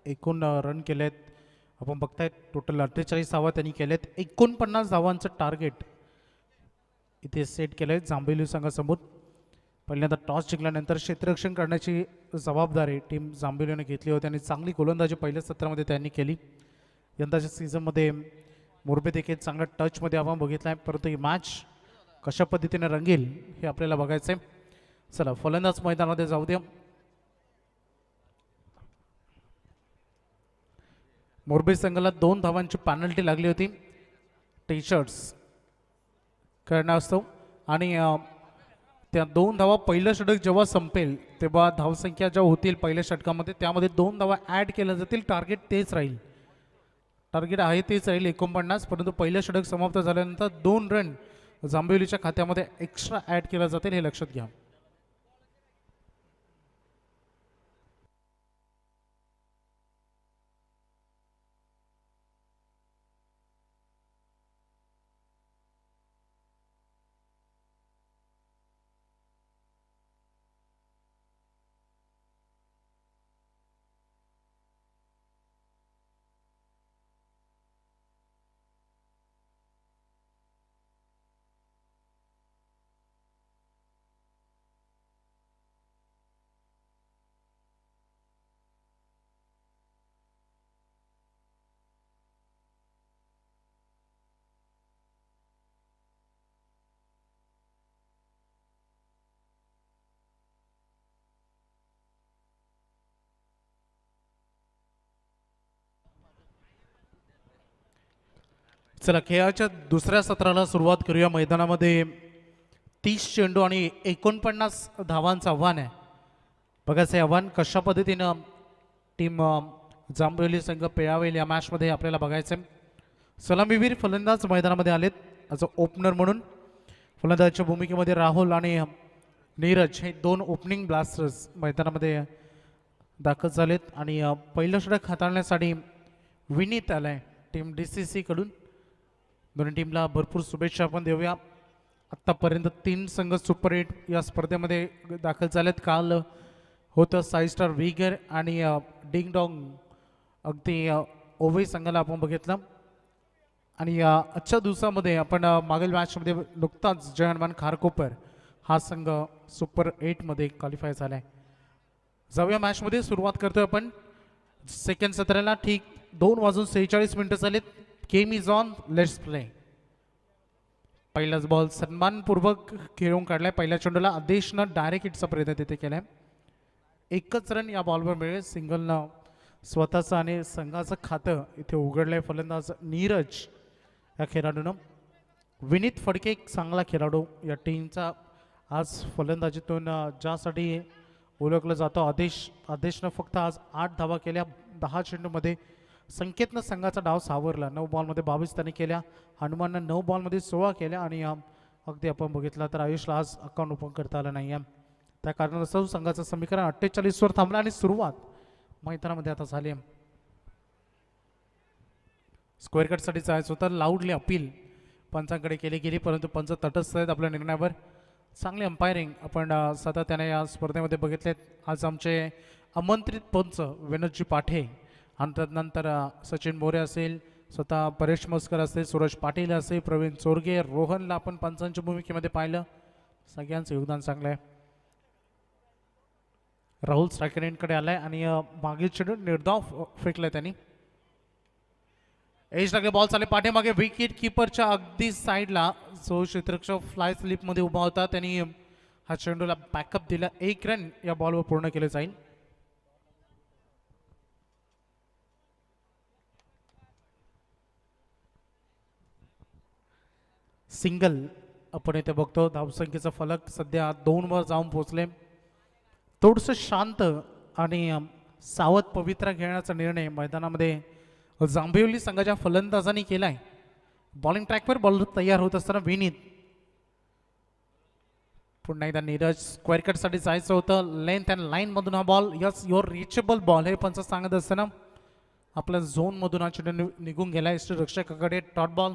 एकूण रन केले आहेत. आपण बघताय टोटल 48 धावा त्यांनी केले आहेत. 49 धावांचं टार्गेट इथे सेट केलं आहे जांभेली संघासमोर. पहिल्यांदा टॉस जिंकल्यानंतर क्षेत्ररक्षण करण्याची जबाबदारी टीम जांभेलीने घेतली होती आणि चांगली गोलंदाजी पहिल्या सत्रामध्ये त्यांनी केली. यंदाच्या सीझनमध्ये मोरबी देखील चांगल्या टचमध्ये आपण बघितलं आहे, परंतु ही मॅच कशा पद्धतीने रंगेल हे आपल्याला बघायचं आहे. चला फलंदाज मैदानामध्ये जाऊ द्या. मोरबी संघाला 2 धावांची पॅनल्टी लागली होती टी शर्ट्स करण्यास्तव आणि त्या 2 धावा पहिलं षटक जेव्हा संपेल तेव्हा धावसंख्या ज्या होतील पहिल्या षटकामध्ये त्यामध्ये 2 धावा ॲड केल्या जातील. टार्गेट तेच राहील, टार्गेट आहे तेच राहील 49, परंतु पहिलं षटक समाप्त झाल्यानंतर 2 रन जांभेलीच्या खात्यामध्ये एक्स्ट्रा ॲड केला जातील, हे लक्षात घ्या. चला खेळाच्या दुसऱ्या सत्राला सुरुवात करूया. मैदानामध्ये 30 चेंडू आणि 49 धावांचं आव्हान आहे. बघायचं हे आव्हान कशा पद्धतीनं टीम जांभेली संघ पेळावेल या मॅचमध्ये आपल्याला बघायचं आहे. सलामीवीर फलंदाज मैदानामध्ये आलेत ॲज अ ओपनर म्हणून. फलंदाजाच्या भूमिकेमध्ये राहुल आणि नीरज हे 2 ओपनिंग ब्लास्टर्स मैदानामध्ये दाखल झालेत आणि पहिलं षटक हाताळण्यासाठी विनीत आलाय टीम DCC कडून. दोन्ही टीमला भरपूर शुभेच्छा आपण देऊया. आत्तापर्यंत 3 संघ सुपर 8 या स्पर्धेमध्ये दाखल झालेत. काल होतं 5 स्टार विगर आणि डिंग डॉंग अगदी ओव्हई संघाला आपण बघितलं. आणि आजच्या दिवसामध्ये आपण मागील मॅचमध्ये नुकताच जयनमान खारकोपर हा संघ सुपर 8मध्ये क्वालिफाय झाला आहे. जाऊया मॅचमध्ये सुरुवात करतोय आपण. सेकंड सत्राला ठीक 2:46 झालेत. Game is on, let's play. पहिलाच बॉल सन्मानपूर्वक खेळून काढलाय. पहिल्या चेंडूला आदेशनं डायरेक्ट हिटचा प्रयत्न तिथे केलाय. एकच रन या बॉलवर मिळेल. सिंगलनं स्वतःचं आणि संघाचं खातं इथे उघडलंय फलंदाज नीरज या खेळाडूनं. विनीत फडके एक चांगला खेळाडू या टीमचा आज फलंदाजीतून ज्यासाठी ओळखलं जातं. आदेशनं फक्त आज 8 धावा केल्या 10 चेंडूमध्ये. संकेतनं संघाचा डाव सावरला. 9 बॉलमध्ये 22 त्यांनी केल्या. हनुमाननं 9 बॉलमध्ये 16 केल्या आणि अगदी आपण बघितलं तर आयुषला आज अकाउंट ओपन करता आलं नाही आहे. त्या कारणास्तव संघाचं समीकरण 48वर थांबलं आणि सुरुवात मैदानामध्ये आता झाली. स्क्वेअर कटसाठी जायचं होतं. लाऊडली अपील पंचांकडे केली गेली परंतु पंच तटस्थ आहेत आपल्या निर्णयावर. चांगले अंपायरिंग आपण सातत्याने या स्पर्धेमध्ये बघितलेत. आज आमचे आमंत्रित पंच विनोदजी पाठे आणि त्यानंतर सचिन मोरे असेल, स्वतः परेश मस्कर असेल, सूरज पाटील असेल, प्रवीण चोरगे, रोहनला आपण पंचांच्या भूमिकेमध्ये पाहिलं. सगळ्यांचं योगदान चांगलं आहे. राहुल स्ट्रायकर एंडकडे आलाय आणि मागील चेंडू निर्धाव फेकलाय त्यांनी. एज लागले बॉल चाले पाठीमागे विकेट किपरच्या अगदी साईडला जो क्षेत्ररक्षक फ्लाय स्लिपमध्ये उभा होता त्यांनी हा चेंडूला बॅकअप दिला. 1 रन या बॉलवर पूर्ण केले जाईल. सिंगल आपण इथे बघतो. धावसंख्येचा फलक सध्या 2 वर जाऊन पोहोचले. थोडंसं शांत आणि सावध पवित्रा खेळण्याचा निर्णय मैदानामध्ये जांभिवली संघाच्या फलंदाजांनी केलाय. बॉलिंग ट्रॅकवर बॉल तयार होत असताना विनीत पुन्हा एकदा नीरज स्क्वेअर कटसाठी जायचं होतं. लेंथ अँड लाईन मधून हा ball yes your reachable ball हे पंच सांगत असताना आपल्या झोन मधून हा चेंडू निघून गेला. रक्षकाकडे टॉट बॉल.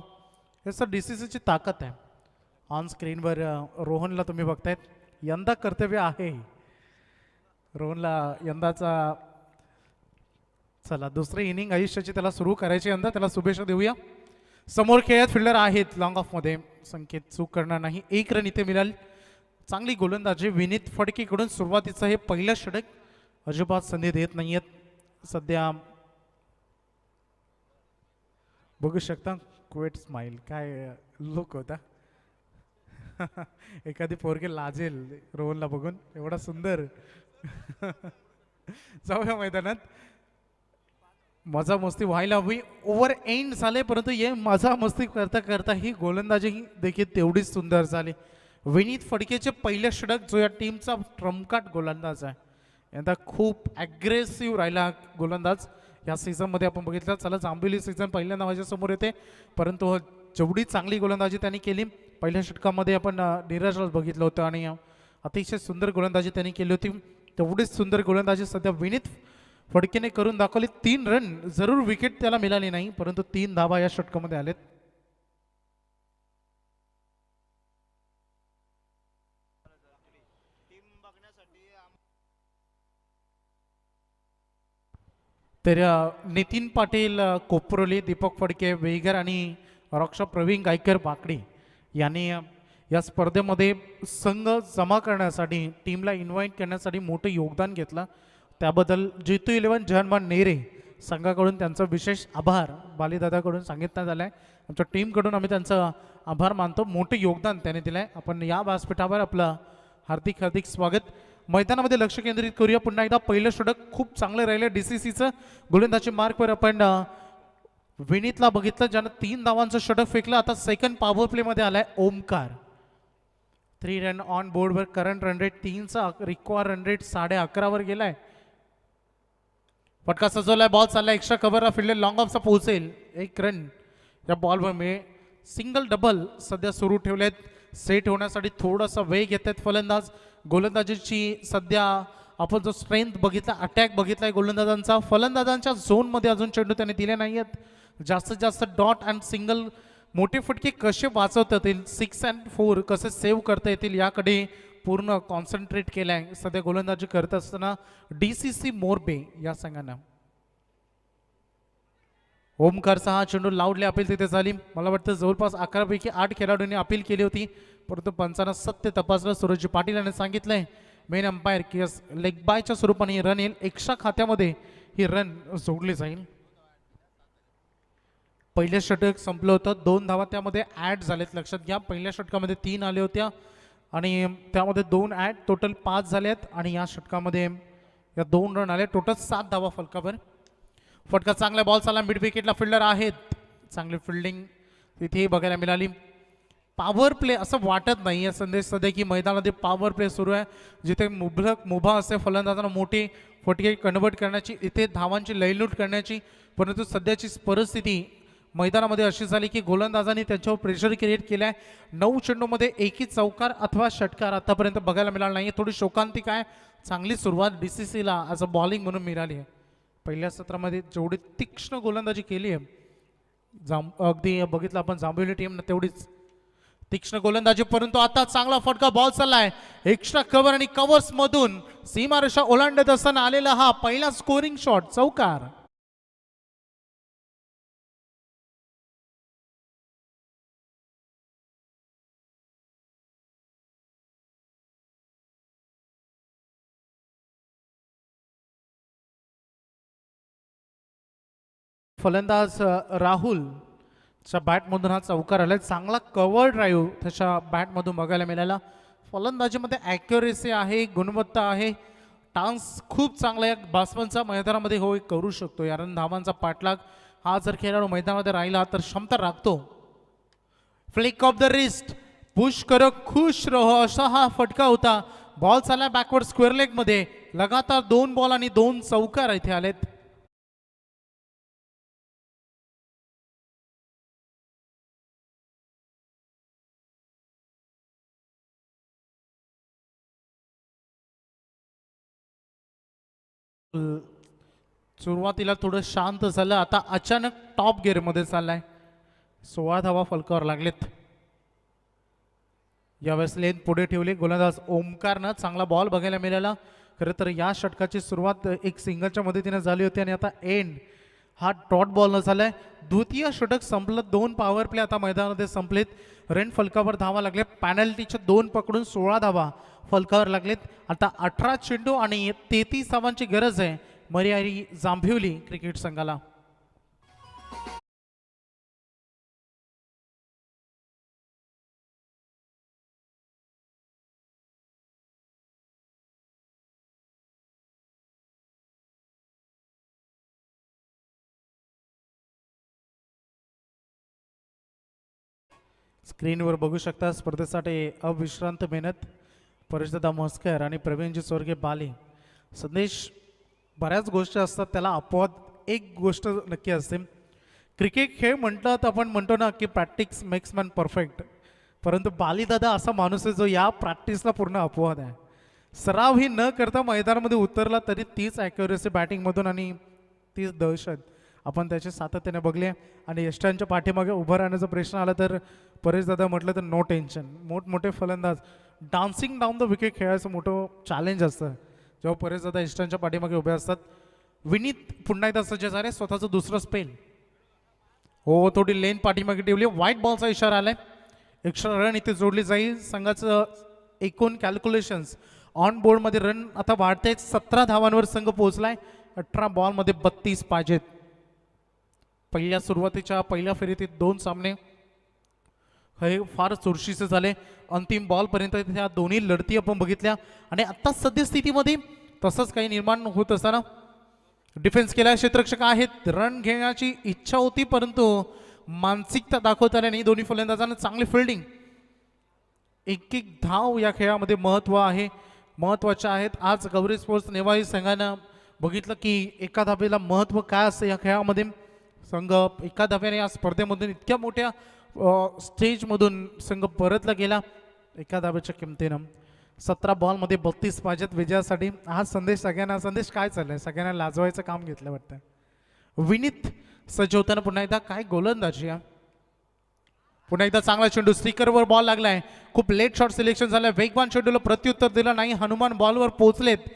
हे सर DCCची ताकद आहे. ऑन स्क्रीनवर रोहनला तुम्ही बघतायत. यंदा कर्तव्य आहे रोहनला. यंदाचा चला दुसरी इनिंग आयुष्याची त्याला सुरू करायची. यंदा त्याला शुभेच्छा देऊया. समोर खेळत फिल्डर आहेत लॉंग ऑफमध्ये. संकेत चूक करणार नाही. 1 रन इथे मिळाल. चांगली गोलंदाजी विनीत फडकेकडून. सुरुवातीचं हे पहिलं षटक. अजिबात संधी देत नाहीयेत सध्या. बघू शकता क्वेट स्माइल काय लुक होता. एखादी पोरगी लाजेल रोहनला बघून. एवढा सुंदर. जाऊया मैदानात. मजा मस्ती व्हायला हवी. ओव्हर एंड झाले परंतु हे मजा मस्ती करता करता ही गोलंदाजी देखील तेवढीच सुंदर झाली. विनीत फडकेचे पहिले षटक जो या टीमचा ट्रम्पकाट गोलंदाज आहे. यंदा खूप ॲग्रेसिव्ह राहिला गोलंदाज या सीझनमध्ये आपण बघितलं. चला जांभिवली सीझन पहिल्यांदा माझ्या समोर येते परंतु जेवढी चांगली गोलंदाजी त्यांनी केली पहिल्या षटकामध्ये आपण नीरजला बघितलं होतं आणि अतिशय सुंदर गोलंदाजी त्यांनी केली होती. तेवढीच सुंदर गोलंदाजी सध्या विनीत फडकेने करून दाखवली. 3 रन. जरूर विकेट त्याला मिळाली नाही परंतु 3 धावा या षटकामध्ये आलेत. तर नितीन पाटील कोपरोली, दीपक फडके वेगर आणि रक्षा प्रवीण गायकर बाकडी यांनी या स्पर्धेमध्ये संघ जमा करण्यासाठी टीमला इन्व्हाइट करण्यासाठी मोठं योगदान घेतलं. त्याबद्दल जितू 11 जहनमान नेरे संघाकडून त्यांचं विशेष आभार बालीदादाकडून सांगितण्यात आलं आहे. आमच्या टीमकडून आम्ही त्यांचं आभार मानतो. मोठं योगदान त्याने दिलं आहे. आपण या व्यासपीठावर आपलं हार्दिक हार्दिक स्वागत. मैदानामध्ये लक्ष केंद्रित करूया. पुन्हा एकदा पहिलं षटक खूप चांगलं राहिलं DCCचं. गोलंदाजी मार्कवर आपण विनीतला बघितलं ज्यानं 3 धावांचं षटक फेकलं. आता सेकंड पॉवर प्लेमध्ये आलाय ओमकार. 3 रन ऑन बोर्डवर. करंट रन रेट 3चा. रिक्वायर रन रेट 11.5 वर गेलाय. फटका सजवलाय. बॉल चालला एक्स्ट्रा कव्हरला फिल्डर लॉंग ऑफचा पोहोचेल. 1 रन या बॉलवर मिळेल. सिंगल डबल सध्या सुरू ठेवलेत. सेट होण्यासाठी थोडासा वेग घेत आहेत फलंदाज. गोलंदाजीची सध्या आपण जो स्ट्रेंथ बघितला अटॅक बघितलाय गोलंदाजांचा. फलंदाजांच्या झोनमध्ये अजून चेंडू त्यांनी दिले नाही आहेत. जास्तीत जास्त डॉट अँड सिंगल मोठे फटके कसे वाचवता येतील 6 and 4 कसे सेव्ह करता येतील याकडे पूर्ण कॉन्सन्ट्रेट केलाय सध्या गोलंदाजी करत असताना DCC मोरबे या संघानं. ओमकारचा हा चेंडू लाऊडली अपील तिथे झाली. मला वाटतं जवळपास 11 पैकी 8 खेळाडूंनी अपील केली होती परंतु पंचांना सत्य तपासलं. सूरज पाटील यांनी सांगितलंय मेन अंपायर की लेग बायच्या स्वरूपाने रन येईल. एक्स्ट्रा खात्यामध्ये ही रन जोडली जाईल. पहिल्या षटक संपलं होतं. 2 धावा त्यामध्ये ॲड झालेत. लक्षात घ्या पहिल्या षटकामध्ये 3 आले होत्या आणि त्यामध्ये 2 ॲड टोटल 5 झालेत आणि या षटकामध्ये या 2 रन आले. टोटल 7 धावा फलकावर. फटका चांगला बॉल चालला मिड विकेटला फिल्डर आहेत चांगली फिल्डिंग तिथेही बघायला मिळाली पॉवर प्ले असं वाटत नाही आहे संदेश सध्या की मैदानामध्ये पॉवर प्ले सुरू आहे जिथे मुभा असते फलंदाजांना मोठी फटके कन्वर्ट करण्याची इथे धावांची लयलूट करण्याची परंतु सध्याची परिस्थिती मैदानामध्ये अशी झाली की गोलंदाजांनी त्यांच्यावर प्रेशर क्रिएट केलं आहे 9 चेंडूमध्ये एकही चौकार अथवा षटकार आतापर्यंत बघायला मिळाला नाही थोडी शोकांतिक आहे चांगली सुरुवात BCCला ॲज अ बॉलिंग म्हणून मिळाली आहे पहिल्या सत्रामध्ये जेवढी तीक्ष्ण गोलंदाजी केली आहे अगदी बघितलं आपण जांभोली टीम तेवढीच तीक्ष्ण गोलंदाजी परंतु आता चांगला फटका बॉल चाललाय एक्स्ट्रा कव्हर आणि कव्हर्स मधून सीमारेषा ओलांडत असताना आलेला हा पहिला स्कोरिंग शॉट चौकार फलंदाज राहुलच्या बॅटमधून हा चौकार आला चांगला कव्हर ड्राईव्ह त्याच्या बॅटमधून बघायला मिळाला फलंदाजीमध्ये ॲक्युरेसी आहे गुणवत्ता आहे टान्स खूप चांगला या बॅट्समनचा मैदानामध्ये होय करू शकतो कारण धावांचा पाठलाग हा जर खेळाडू मैदानामध्ये राहिला तर क्षमता राखतो flick of the wrist push करो खुश रहो असा हा फटका होता बॉल चालला बॅकवर्ड स्क्वेअर लेगमध्ये लगातार 2 बॉल आणि 2 चौकार इथे आलेत सुरुवातीला थोडं शांत झालं आता अचानक टॉप गिअरमध्ये चाललाय 16 धावा फलकावर लागलेत यावेळेस लेन पुढे ठेवले गोलंदाज ओमकारनं चांगला बॉल बघायला मिळाला खरं तर या षटकाची सुरुवात एक सिंगलच्या मदतीने झाली होती आणि आता एंड हा डॉट बॉल न झालाय द्वितीय षटक संपलं 2 पॉवर प्ले आता मैदानामध्ये संपलेत रन फलकावर धावा लागले पॅनल्टीच्या 2 पकडून 16 धावा फलकावर लागलेत आता 18 चेंडू आणि 33 धावांची गरज आहे मर्यारी जांभिवली क्रिकेट संघाला स्क्रीनवर बघू शकता स्पर्धेसाठी अविश्रांत मेहनत परेशदादा म्हस्कर आणि प्रवीणजी चोरगे बाले संदेश बऱ्याच गोष्टी असतात त्याला अपवाद एक गोष्ट नक्की असते क्रिकेट खेळ म्हटलं तर आपण म्हणतो ना की प्रॅक्टिस मेक्स मॅन परफेक्ट परंतु बालीदादा असा माणूस आहे जो या प्रॅक्टिसला पूर्ण अपवाद आहे सराव ही न करता मैदानामध्ये उतरला तरी तीच ॲक्युरेसी बॅटिंगमधून आणि तीच दहशत आपण त्याचे सातत्याने बघले आणि यष्टांच्या पाठीमागे उभं राहण्याचा प्रश्न आला तर परेशदादा म्हटलं तर नो टेन्शन मोठमोठे फलंदाज डान्सिंग डाऊन द विकेट खेळायचं मोठं चॅलेंज असतं जेव्हा परेशदादा यष्टांच्या पाठीमागे उभे असतात विनीत पुन्हा एकदा सज्ज झाले स्वतःचं दुसरं स्पेल हो थोडी लेन पाठीमागे ठेवली व्हाईट बॉलचा इशारा आलाय एक्स्ट्रा रन इथे जोडली जाईल संघाचं एकूण कॅल्क्युलेशन्स ऑन बोर्डमध्ये रन आता वाढते 17 धावांवर संघ पोहोचलाय 18 बॉलमध्ये 32 पाहिजेत पहिल्या सुरुवातीच्या पहिल्या फेरीतील 2 सामने हे फार चुरशीचे झाले अंतिम बॉलपर्यंत त्या दोन्ही लढती आपण बघितल्या आणि आत्ता सद्यस्थितीमध्ये तसंच काही निर्माण होत असताना डिफेन्स केला क्षेत्ररक्षक आहेत रन घेण्याची इच्छा होती परंतु मानसिकता दाखवता आली नाही दोन्ही फलंदाजांना चांगली फिल्डिंग एक एक धाव या खेळामध्ये महत्त्व आहे महत्त्वाच्या आहेत आज गौरी स्पोर्ट्स नेवाई संघानं बघितलं की एका धावेला महत्त्व काय असतं या खेळामध्ये संघ एका धाव्याने या स्पर्धेमधून इतक्या मोठ्या स्टेजमधून संघ परतला गेला एका धावेच्या किमतीनं 17 बॉलमध्ये 32 पाहिजेत विजयासाठी हा संदेश सगळ्यांना संदेश काय चाललाय सगळ्यांना लाजवायचं काम घेतलं वाटतं विनीत सज्ज होताना पुन्हा एकदा काय गोलंदाजी पुन्हा एकदा चांगला चेंडू स्टिकरवर बॉल लागलाय खूप लेट शॉट सिलेक्शन झालंय वेगवान चेंडूला प्रत्युत्तर दिलं नाही हनुमान बॉलवर पोहोचलेत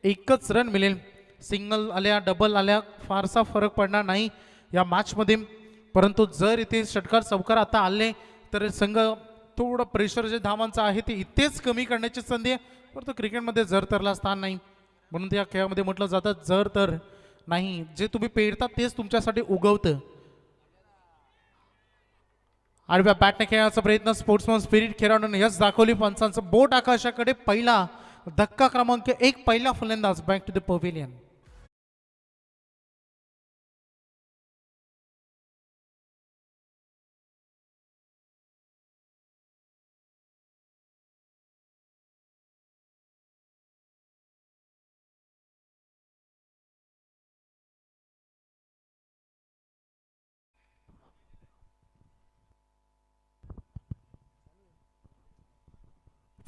एकच रन मिळेल सिंगल आल्या डबल आल्या फारसा फरक पडणार नाही या मॅचमध्ये परंतु जर इथे षटकार चौकार आता आले तर संघ थोडं प्रेशर जे धावांचं आहे ते इथेच कमी करण्याची संधी आहे परंतु क्रिकेटमध्ये जर तरला स्थान नाही म्हणून या खेळामध्ये म्हटलं जातं जर तर नाही जे तुम्ही पेरता तेच तुमच्यासाठी उगवतं आडव्या बॅटने खेळण्याचा प्रयत्न स्पोर्ट्समन स्पिरिट खेळाडूने यश दाखवली पंचांचं बोट आकाशाकडे पहिला धक्का क्रमांक 1 पहिला फलंदाज बॅक टू द पवेलियन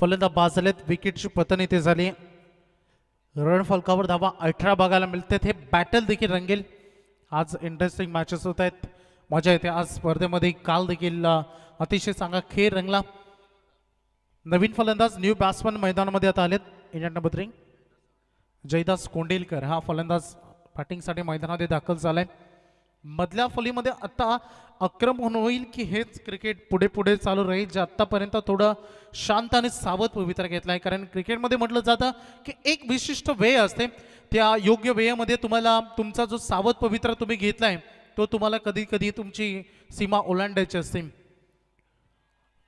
फलंदाज बाद झालेत. विकेटची पतन इथे झाली. रन फलकावर धावा 18 बघायला मिळतात. हे बॅटल देखील रंगेल. आज इंटरेस्टिंग मॅचेस होत आहेत. मजा येते आज स्पर्धेमध्ये. काल देखील अतिशय चांगला खेळ रंगला. नवीन फलंदाज न्यू बॅट्समन मैदानामध्ये आता आलेत. इंडियन नंबर 3 जयदास कोंडेलकर हा फलंदाज बॅटिंगसाठी मैदानामध्ये दाखल झालाय. मधल्या फलीमध्ये आता आक्रमण होईल की हेच क्रिकेट पुढे पुढे चालू राहील, जे आत्तापर्यंत थोडं शांत आणि सावध पवित्रा घेतला आहे. कारण क्रिकेटमध्ये म्हटलं जातं की एक विशिष्ट वेळ असते, त्या योग्य वेळेमध्ये तुम्हाला तुमचा जो सावध पवित्रा तुम्ही घेतलाय तो तुम्हाला कधी कधी तुमची सीमा ओलांडायची असते.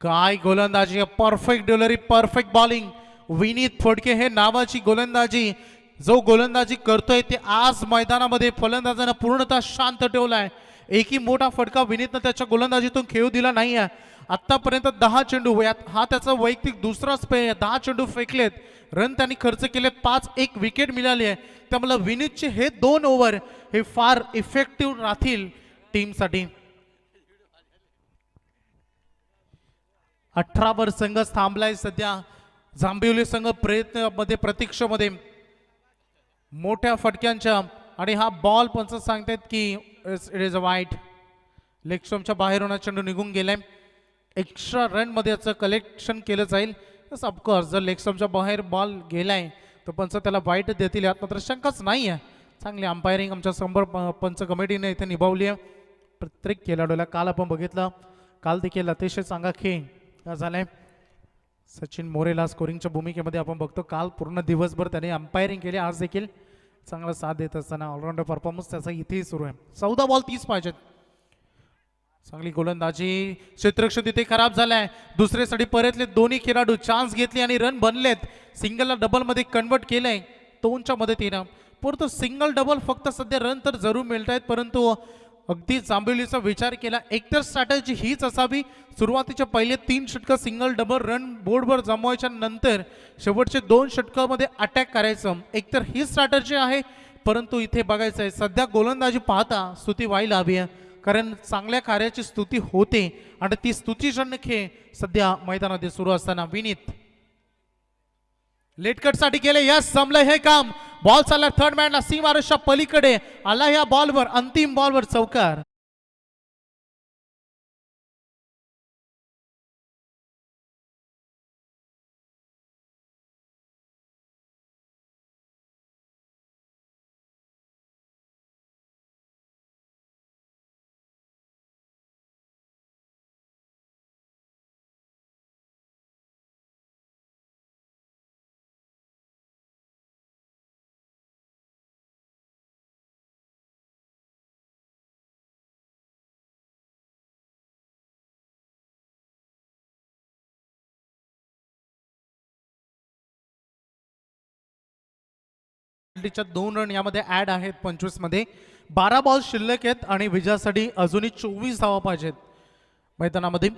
काय गोलंदाजी, perfect delivery, perfect bowling. Vineet Phadke हे नावाची गोलंदाजी, जो गोलंदाजी करतोय ते आज मैदानामध्ये फलंदाजांना पूर्णतः शांत ठेवलाय. एकही मोठा फटका विनीतनं त्याच्या गोलंदाजीतून खेळू दिला नाही आहे. आतापर्यंत 10 चेंडू, हा त्याचा वैयक्तिक दुसरा स्पेल आहे. 10 चेंडू फेकलेत, रन त्यांनी खर्च केले, 5-1 विकेट मिळाली आहे. त्यामुळे विनीतचे हे 2 ओव्हर हे फार इफेक्टिव्ह राहतील टीमसाठी. 18 वर संघ थांबलाय सध्या. जांभिवली संघ प्रयत्नामध्ये, प्रतीक्षेमध्ये मोठ्या फटक्यांच्या. आणि हा बॉल पंच सांगतात की इट इज अ वाईट. लेग स्टंपच्या बाहेरून हा चेंडू निघून गेलाय. एक्स्ट्रा रन मध्ये याचं कलेक्शन केलं जाईल. ऑफकोर्स जर लेग स्टंपच्या बाहेर बॉल गेलाय तर पंच त्याला वाईट देतील, यात मात्र शंकाच नाही आहे. चांगली अंपायरिंग आमच्या समोर पंच कमिटीने इथे निभावली आहे. प्रत्येक खेळाडूला काल आपण बघितलं, काल देखील अतिशय चांगला खेळ झालाय. सचिन मोरेला स्कोरिंगच्या भूमिकेमध्ये आपण बघतो. काल पूर्ण दिवसभर त्याने अंपायरिंग केली, आज देखील चांगला साथ देत असताना ऑलराऊंडर परफॉर्मन्स त्याचा इथेही सुरू आहे. 14 बॉल 30 पाहिजेत. चांगली गोलंदाजी, क्षेत्ररक्षण तिथे खराब झालाय. दुसऱ्यासाठी परतले दोन्ही खेळाडू, चान्स घेतली आणि रन बनलेत. सिंगलला डबल मध्ये कन्वर्ट केलंय 2च्या मदतीनं. परंतु सिंगल डबल फक्त सध्या रन तर जरूर मिळत आहेत, परंतु अगदी जांभिवलीचा विचार केला एकतर स्ट्रॅटेजी हीच असावी. सुरुवातीच्या पहिले 3 षटकं सिंगल डबल रन बोर्डवर जमवायच्या नंतर शेवटचे 2 षटकामध्ये अटॅक करायचं, एकतर ही स्ट्रॅटेजी आहे. परंतु इथे बघायचं आहे सध्या गोलंदाजी पाहता स्तुती व्हायला हवी आहे, कारण चांगल्या कार्याची स्तुती होते आणि ती स्तुतीजन्य खेळ सध्या मैदानामध्ये सुरू असताना विनीत लेटकट साठी केले. यस, जमलं हे काम. बॉल चालला थर्ड मॅनला, सीमारेषा पलीकडे आला. या बॉलवर, अंतिम बॉलवर चौकार. च्या 2 रन यामध्ये ऍड आहेत 25 मध्ये. 12 बॉल शिल्लक आहेत आणि विजयासाठी अजूनही 24 धावा पाहिजेत मैदानामध्ये.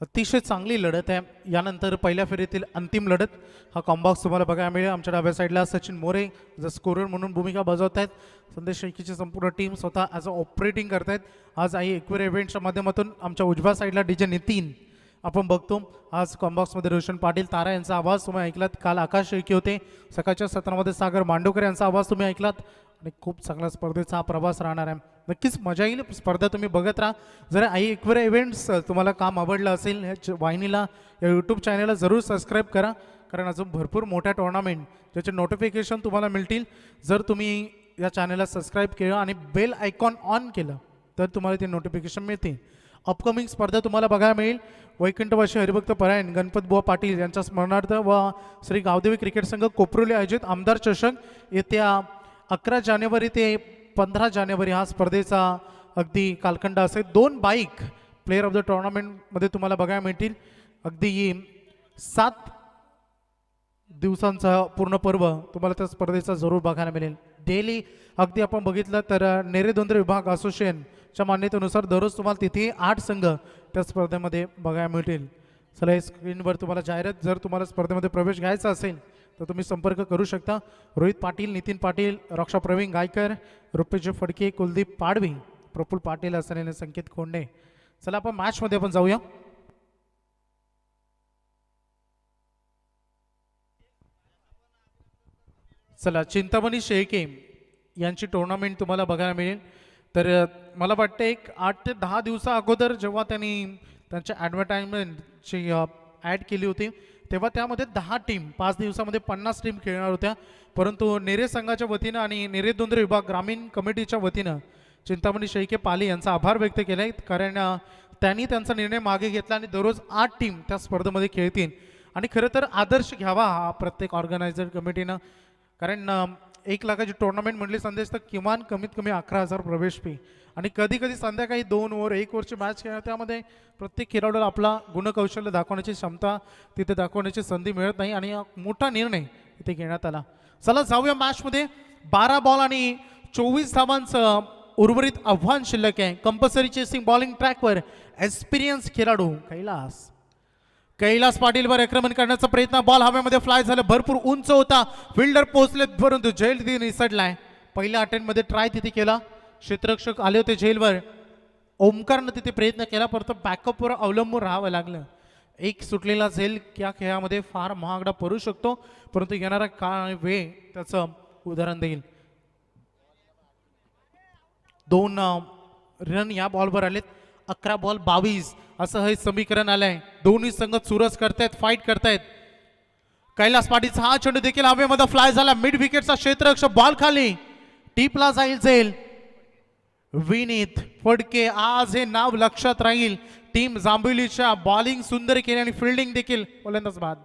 अतिशय चांगली लढत आहे. यानंतर पहिल्या फेरीतील अंतिम लढत, हा कॉम्बॉक्स तुम्हाला बघायला मिळेल. आमच्या डाव्या साईडला सचिन मोरे ज स्कोरर म्हणून भूमिका बजावत आहेत. संदेश शेळकेची संपूर्ण टीम स्वतः ॲज अ ऑपरेटिंग करतायत. आज आई एक्वेर इव्हेंटच्या माध्यमातून आमच्या उजव्या साईडला डीजे नितीन आपण बघतो. आज कॉम्बॉक्समध्ये रोशन पाटील तारा यांचा आवाज तुम्ही ऐकलात. काल आकाश शेळके होते. सकाळच्या सत्रामध्ये सागर मांडोकर यांचा आवाज तुम्ही ऐकलात. आणि खूप चांगला स्पर्धेचा हा प्रवास राहणार आहे. नक्कीच मजा येईल. स्पर्धा तुम्ही बघत राहा. जर आई एक्वेर इव्हेंट्स तुम्हाला काम आवडलं असेल, ह्या वाहिनीला, या यूट्यूब चॅनलला जरूर सबस्क्राईब करा, कारण अजून भरपूर मोठ्या टुर्नामेंट ज्याचे नोटिफिकेशन तुम्हाला मिळतील जर तुम्ही या चॅनलला सबस्क्राईब केलं आणि बेल आयकॉन ऑन केलं तर तुम्हाला ते नोटिफिकेशन मिळतील. अपकमिंग स्पर्धा तुम्हाला बघायला मिळेल. वैकुंठवासी हरिभक्त परायण गणपतबुवा पाटील यांच्या स्मरणार्थ व श्री गावदेवी क्रिकेट संघ कोपरोली आयोजित आमदार चषक येत्या 11 जानेवारी ते 15 जानेवारी हा स्पर्धेचा अगदी कालखंड असेल. 2 बाईक प्लेअर ऑफ द टुर्नामेंटमध्ये तुम्हाला बघायला मिळतील. अगदी 7 दिवसांचा पूर्ण पर्व तुम्हाला त्या स्पर्धेचा जरूर बघायला मिळेल. डेली अगदी आपण बघितलं तर नेरेदोंद्रे विभाग असोसिएशनच्या मान्यतेनुसार दररोज तुम्हाला तिथे 8 संघ त्या स्पर्धेमध्ये बघायला मिळतील. चला, हे स्क्रीनवर तुम्हाला जाहिरात, जर तुम्हाला स्पर्धेमध्ये प्रवेश घ्यायचा असेल तर तुम्ही संपर्क करू शकता. रोहित पाटील, नितीन पाटील, रक्षा प्रवीण गायकर, रुपेश फडके, कुलदीप पाडवी, प्रफुल्ल पाटील असलेले संकेत कोंडे. चला आपण मॅचमध्ये आपण जाऊया. चला, चिंतामणी शेळके यांची टुर्नामेंट तुम्हाला बघायला मिळेल. तर मला वाटतं एक 8 ते 10 दिवसा अगोदर जेव्हा त्यांनी त्यांच्या ॲडव्हर्टाइजमेंटची ॲड केली होती, तेव्हा त्यामध्ये 10 टीम 5 दिवसामध्ये 50 टीम खेळणार होत्या. परंतु नेरे संघाच्या वतीनं आणि नेरे दुंद्रे विभाग ग्रामीण कमिटीच्या वतीनं चिंतामणी शेळके पाली यांचा आभार व्यक्त केला आहे. कारण त्यांनी त्यांचा निर्णय मागे घेतला आणि दररोज 8 टीम त्या स्पर्धेमध्ये खेळतील. आणि खरं तर आदर्श घ्यावा हा प्रत्येक ऑर्गनायझर कमिटीनं. कारण 1 लाखाची टुर्नामेंट म्हटली संदेश, तर किमान कमीत कमी 11,000 प्रवेश फी. आणि कधी कधी संध्याकाळी 2 ओव्हर 1 ओव्हरची मॅच खेळणार, त्यामध्ये प्रत्येक खेळाडूला आपला गुणकौशल्य दाखवण्याची क्षमता तिथे दाखवण्याची संधी मिळत नाही आणि हा मोठा निर्णय इथे घेण्यात आला. चला जाऊया मॅचमध्ये. 12 बॉल आणि 24 धावांचं उर्वरित आव्हान शिल्लक आहे. कंपल्सरी चेसिंग बॉलिंग ट्रॅकवर एक्सपिरियन्स खेळाडू कैलास पाटीलवर आक्रमण करण्याचा प्रयत्न. बॉल हवेमध्ये फ्लाय झाला, भरपूर उंच होता, फिल्डर पोहोचले परंतु झेल तिथे निसटलाय. पहिल्या अटेम्प्टमध्ये ट्राय तिथे केला, क्षेत्ररक्षक आले होते झेलवर. ओमकारनं तिथे प्रयत्न केला, परंतु बॅकअपवर अवलंबून राहावं लागलं. एक सुटलेला झेल या खेळामध्ये फार महागडा पडू शकतो, परंतु येणारा काळ वेळ त्याचं उदाहरण देईल. 2 रन या बॉलवर आलेत. 11 बॉल 22 असं हे समीकरण आलंय. दोन्ही संघ चुरस करतायत, फाईट करतायत. कैलास पाटीलचा हा चेंडू देखील हवेमध्ये फ्लाय झाला. मिड विकेटचा क्षेत्ररक्षक बॉल खाली, टीपला जाईल झेल. विनीत फडके आज हे नाव लक्षात राहील. टीम जांभुलीच्या बॉलिंग सुंदर केली आणि फिल्डिंग देखील फलंदाज बाद.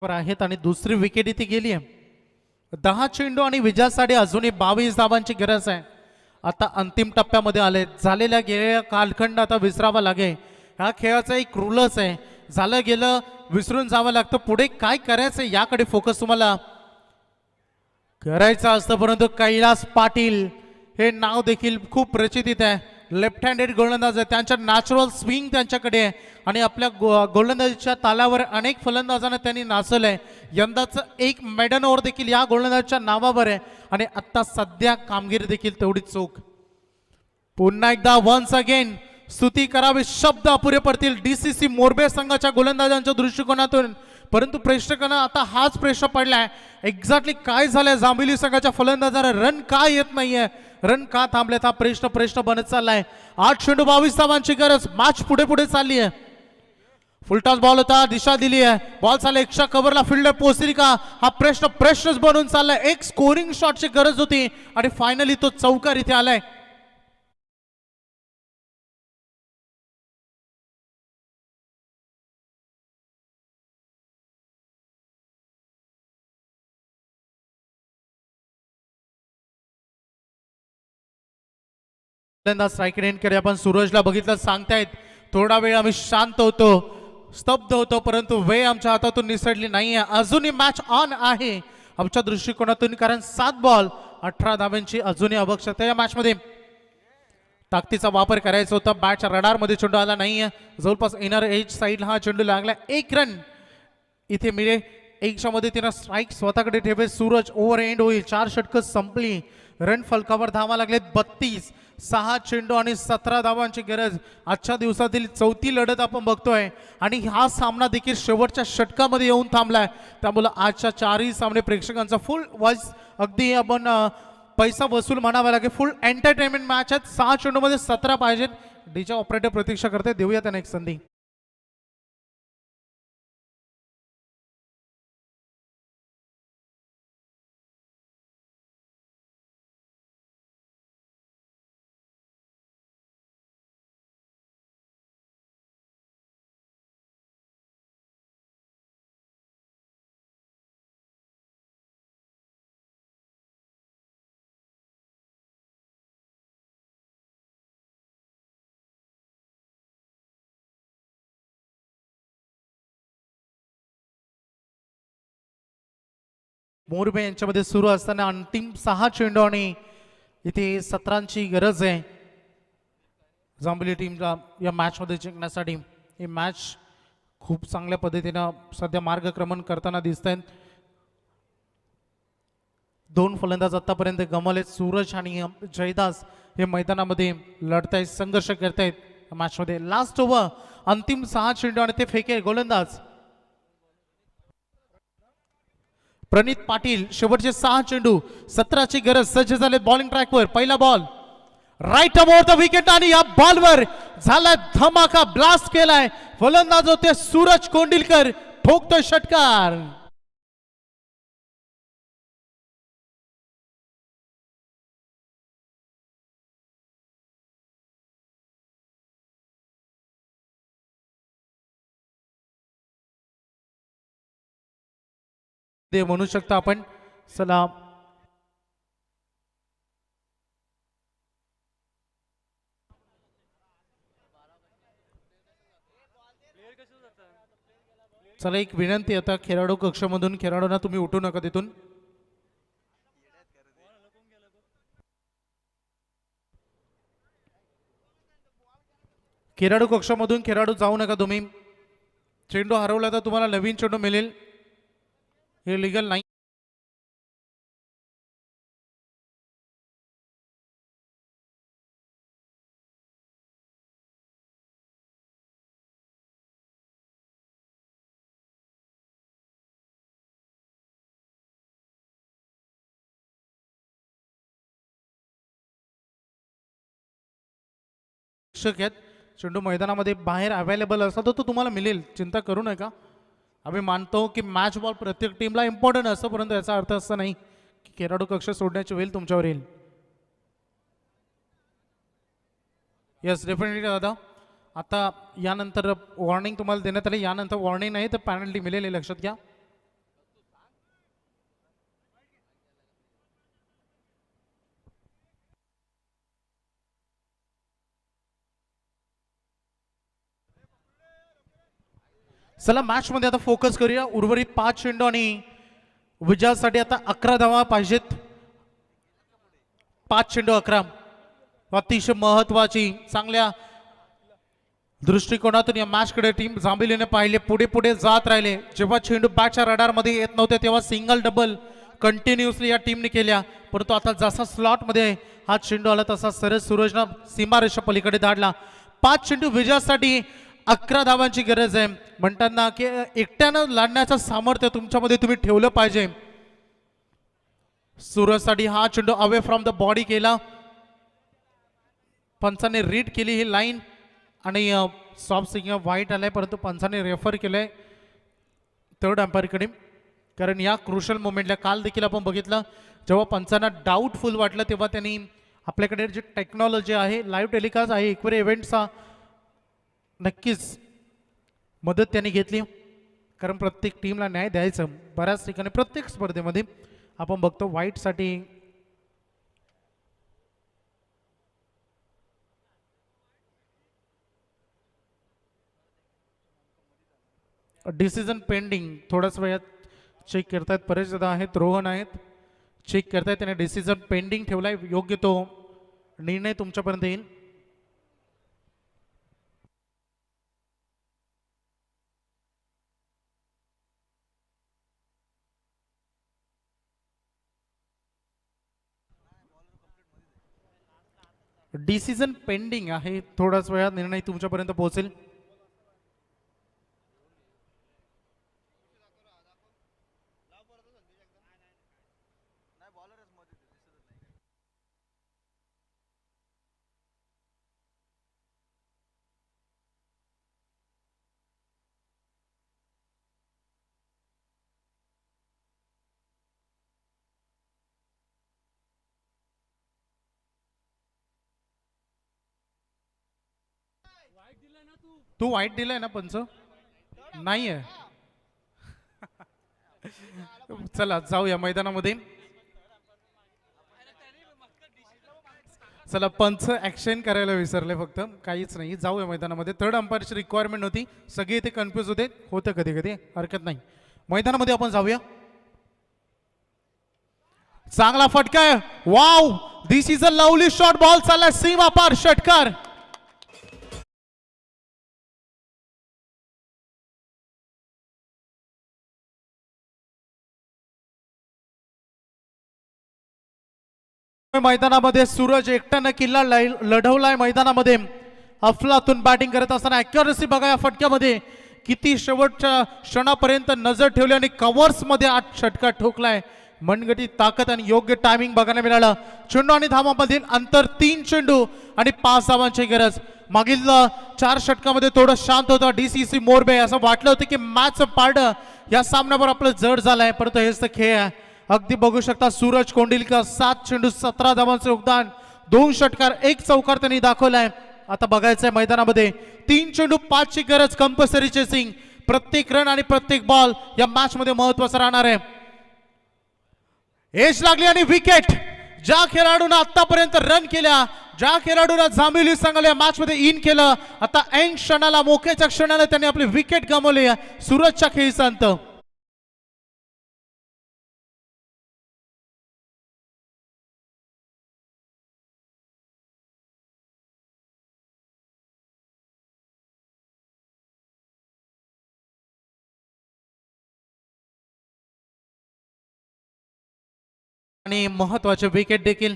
आहेत आणि दुसरी विकेट इथे गेली आहे. 10 चेंडू आणि विजयासाठी अजूनही 22 धावांची गरज आहे. आता अंतिम टप्प्यामध्ये आले. झालेल्या गेलेल्या कालखंड आता विसरावा लागेल. ह्या खेळाचा एक रूलच आहे, झालं गेलं विसरून जावं लागतं. पुढे काय करायचं याकडे फोकस तुम्हाला करायचं असतं. परंतु कैलास पाटील हे नाव देखील खूप प्रचितीत आहे. लेफ्ट हँडेड गोलंदाज आहे, त्यांच्या नॅचरल स्विंग त्यांच्याकडे आहे आणि आपल्या गोलंदाजीच्या तालावर अनेक फलंदाजांना त्यांनी नाचवलंय. यंदाचं एक मेडन ओव्हर देखील या गोलंदाजाच्या नावावर आहे आणि आता सध्या कामगिरी देखील तेवढीच चोख. पुन्हा एकदा वन्स अगेन स्तुती करावी, शब्द अपुरे पडतील डीसीसी मोरबे संघाच्या गोलंदाजांच्या दृष्टिकोनातून. परंतु प्रेक्षकांना आता हाच प्रश्न पडलाय, एक्झॅक्टली काय झालंय जांभोली संघाच्या फलंदाजांना, रन का येत नाहीये, रन का थांबलेत, हा प्रश्न बनत चाललाय. 8 चेंडू 22 धावांची गरज. मॅच पुढे पुढे चालली आहे. फुलटॉस बॉल होता, दिशा दिली आहे, बॉल चालला एक्स्ट्रा कव्हरला, फिल्डर पोहोचली का, हा प्रश्नच बनून चाललाय. एक स्कोरिंग शॉटची गरज होती आणि फायनली तो चौकार इथे आलाय. स्ट्राईक रेंजकडे आपण सूरजला बघितलं, सांगतायत थोडा वेळ आम्ही शांत होतो, स्तब्ध होतो, परंतु वेळ आमच्या हातातून निसटली नाहीये. अजूनही मॅच ऑन आहे आमच्या दृष्टिकोनातून, कारण 7 बॉल 18 धावांची अजूनही आवश्यकता. या मॅच मध्ये ताकदीचा वापर करायचा होता. बॅटच्या रडारमध्ये चेंडू आला नाहीये. जवळपास इनर एज साईडला हा चेंडू लागला. 1 रन इथे मिळेल. 1 मध्ये तिनं स्ट्राईक स्वतःकडे ठेवले. सूरज ओव्हर एंड होईल. 4 षटकं संपली. रन फलकावर धावा लागलेत 32. 6 चेंडू आणि 17 धावांची गरज. आजच्या दिवसातील 4थी लढत आपण बघतोय आणि हा सामना देखील शेवटच्या षटकामध्ये येऊन थांबलाय. त्यामुळे आजच्या 4ही सामने प्रेक्षकांचा फुल वॉइस अगदी आपण पैसा वसूल म्हणावा लागेल. फुल एंटरटेनमेंट मॅच आहेत. 6 चेंडूमध्ये 17 पाहिजेत. डीजे ऑपरेटर प्रतीक्षा करते. देऊया त्यांना एक संधी. मोरबे यांच्यामध्ये सुरू असताना अंतिम 6 चेंडू आणि इथे 17ची गरज आहे जांभली टीमला या मॅचमध्ये जिंकण्यासाठी. ही मॅच खूप चांगल्या पद्धतीनं सध्या मार्गक्रमण करताना दिसत आहेत. 2 फलंदाज आतापर्यंत गमावले. सूरज आणि जयदास हे मैदानामध्ये लढतायत, संघर्ष करतायत मॅचमध्ये. लास्ट ओव्हर, अंतिम 6 चेंडू आणि ते फेके गोलंदाज प्रणित पाटील. शेवटचे 6 चेंडू, 17ची गरज, सज्ज झाले बॉलिंग ट्रॅकवर. पहिला ball right about the wicket आणि या बॉलवर झालाय धमाका, ब्लास्ट केलाय. फलंदाज होते सूरज कोंडिलकर, ठोकतोय षटकार. ते म्हणू शकता आपण. चला चला एक विनंती आता खेळाडू कक्षामधून, खेळाडूंना तुम्ही उठू नका तिथून. खेळाडू कक्षामधून खेळाडू जाऊ नका तुम्ही. चेंडू हरवला तर तुम्हाला नवीन चेंडू मिळेल, हे लिगल नाही. चेंडू मैदानामध्ये बाहेर अवेलेबल असला तर तो तुम्हाला मिळेल, चिंता करू नका. आम्ही मानतो की मॅच बॉल प्रत्येक टीमला इम्पॉर्टंट असतो, परंतु याचा अर्थ असा नाही की खेळाडू कक्ष सोडण्याची वेळ तुमच्यावर येईल. येस डेफिनेटली दादा. आता यानंतर वॉर्निंग तुम्हाला देण्यात आली, यानंतर वॉर्निंग नाही तर पॅनल्टी मिळेल, हे लक्षात घ्या. चला मॅच मध्ये आता फोकस करूया. उर्वरित 5 चेंडू आणि विजयासाठी आता 11 धावा पाहिजेत. 5 चेंडू 11, अतिशय महत्वाची. चांगल्या दृष्टिकोनातून या मॅचकडे टीम जांभीलीने पाहिले, पुढे पुढे जात राहिले. जेव्हा चेंडू बॅटच्या रडारमध्ये येत नव्हते तेव्हा सिंगल डबल कंटिन्युअसली या टीमने केल्या, परंतु आता जसा स्लॉटमध्ये हा चेंडू आला तसा सरळ सूरजनं सीमारेषा पलीकडे धाडला. 5 चेंडू विजयासाठी 11 धावांची गरज आहे. म्हणताना की एकट्यानं लढण्याचं सामर्थ्य तुमच्यामध्ये तुम्ही ठेवलं पाहिजे. सूरजसाठी हा चेंडू अवे फ्रॉम द बॉडी केला, पंचाने रीड केली ही लाईन आणि सॉफ्ट सिग्नल वाईट आलाय, परंतु पंचाने रेफर केलंय थर्ड अंपायरकडे. कारण या क्रुशल मोमेंटला काल देखील आपण बघितलं, जेव्हा पंचांना डाऊटफुल वाटलं तेव्हा त्यांनी आपल्याकडे जी टेक्नॉलॉजी आहे, लाईव्ह टेलिकास्ट आहे, इक्वेरी इव्हेंटचा नक्कीच मदत त्यांनी घेतली. कारण प्रत्येक टीमला न्याय द्यायचं. बऱ्याच ठिकाणी प्रत्येक स्पर्धेमध्ये आपण बघतो वाईटसाठी डिसिजन पेंडिंग. थोड्याच वेळात चेक करतायत, परेश दादा आहेत, रोहन आहेत, चेक करतायत. त्याने डिसिजन पेंडिंग ठेवलाय, योग्य तो निर्णय तुमच्यापर्यंत येईल. डिसिजन पेंडिंग आहे, थोड्याच वेळात निर्णय तुमच्यापर्यंत पोहोचेल. तू वाईट दिलाय ना पंच? नाहीये. चला जाऊया मैदानामध्ये. चला पंच ऍक्शन करायला विसरले, फक्त काहीच नाही. जाऊया मैदानामध्ये. थर्ड अंपायरची रिक्वायरमेंट होती, सगळे इथे कन्फ्यूज होते, होतं कधी कधी, हरकत नाही. मैदानामध्ये आपण जाऊया. चांगला फटका आहे. Wow, this is a lovely shot. Ball चालला सीमा पार षटकार. मैदानामध्ये सूरज एकट्यानं किल्ला लढवलाय. मैदानामध्ये अफलातून बॅटिंग करत असताना अॅक्युरसी बघा या फटक्यामध्ये किती शेवटच्या क्षणापर्यंत नजर ठेवली आणि कव्हर्स मध्ये 8 षटकार ठोकलाय. मनगटी ताकद आणि योग्य टायमिंग बघायला मिळालं. चेंडू आणि धावांमधील अंतर 3 चेंडू आणि 5 धावांची गरज. मागील 4 षटकामध्ये थोडं शांत होतं डीसीसी मोरबे. असं वाटलं होतं की मॅच पारडं या सामन्यावर आपलं जड झालंय, परंतु हेच तर खेळ आहे. अगदी बघू शकता सूरज कोंडिलकर 7 चेंडू 17 धावांचे योगदान, 2 षटकार 1 चौकार त्यांनी दाखवलाय. आता बघायचंय मैदानामध्ये 3 चेंडू 5 ची गरज. Compulsory chasing. प्रत्येक रन आणि प्रत्येक बॉल या मॅच मध्ये महत्वाचा राहणार आहे. एज लागली आणि विकेट. ज्या खेळाडूंना आतापर्यंत रन केल्या, ज्या खेळाडूंना जांभिवली संघाला मॅच मध्ये इन केलं, आता एंड क्षणाला मोक्याच्या क्षणाला त्यांनी आपली विकेट गमावली. सूरजच्या खेळीचा अंत. आणि महत्वाचे विकेट देखील.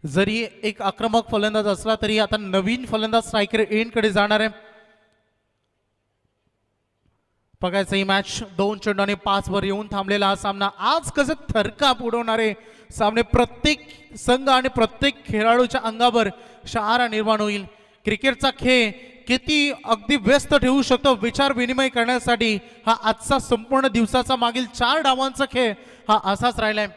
जरी एक आक्रमक फलंदाज असला तरी आता नवीन फलंदाज स्ट्रायकर एंड कडे जाणार आहे. बघायचं ही मॅच 2 चेंडू आणि 5 वर येऊन थांबलेला हा सामना. आज कसं थरकाप उडवणारे सामने. प्रत्येक संघ आणि प्रत्येक खेळाडूच्या अंगावर शहारा निर्माण होईल. क्रिकेटचा खेळ किती अगदी व्यस्त ठेवू शकतो विचार विनिमय करण्यासाठी हा आजचा संपूर्ण दिवसाचा मागील 4 डावांचा खेळ हा असाच राहिलाय.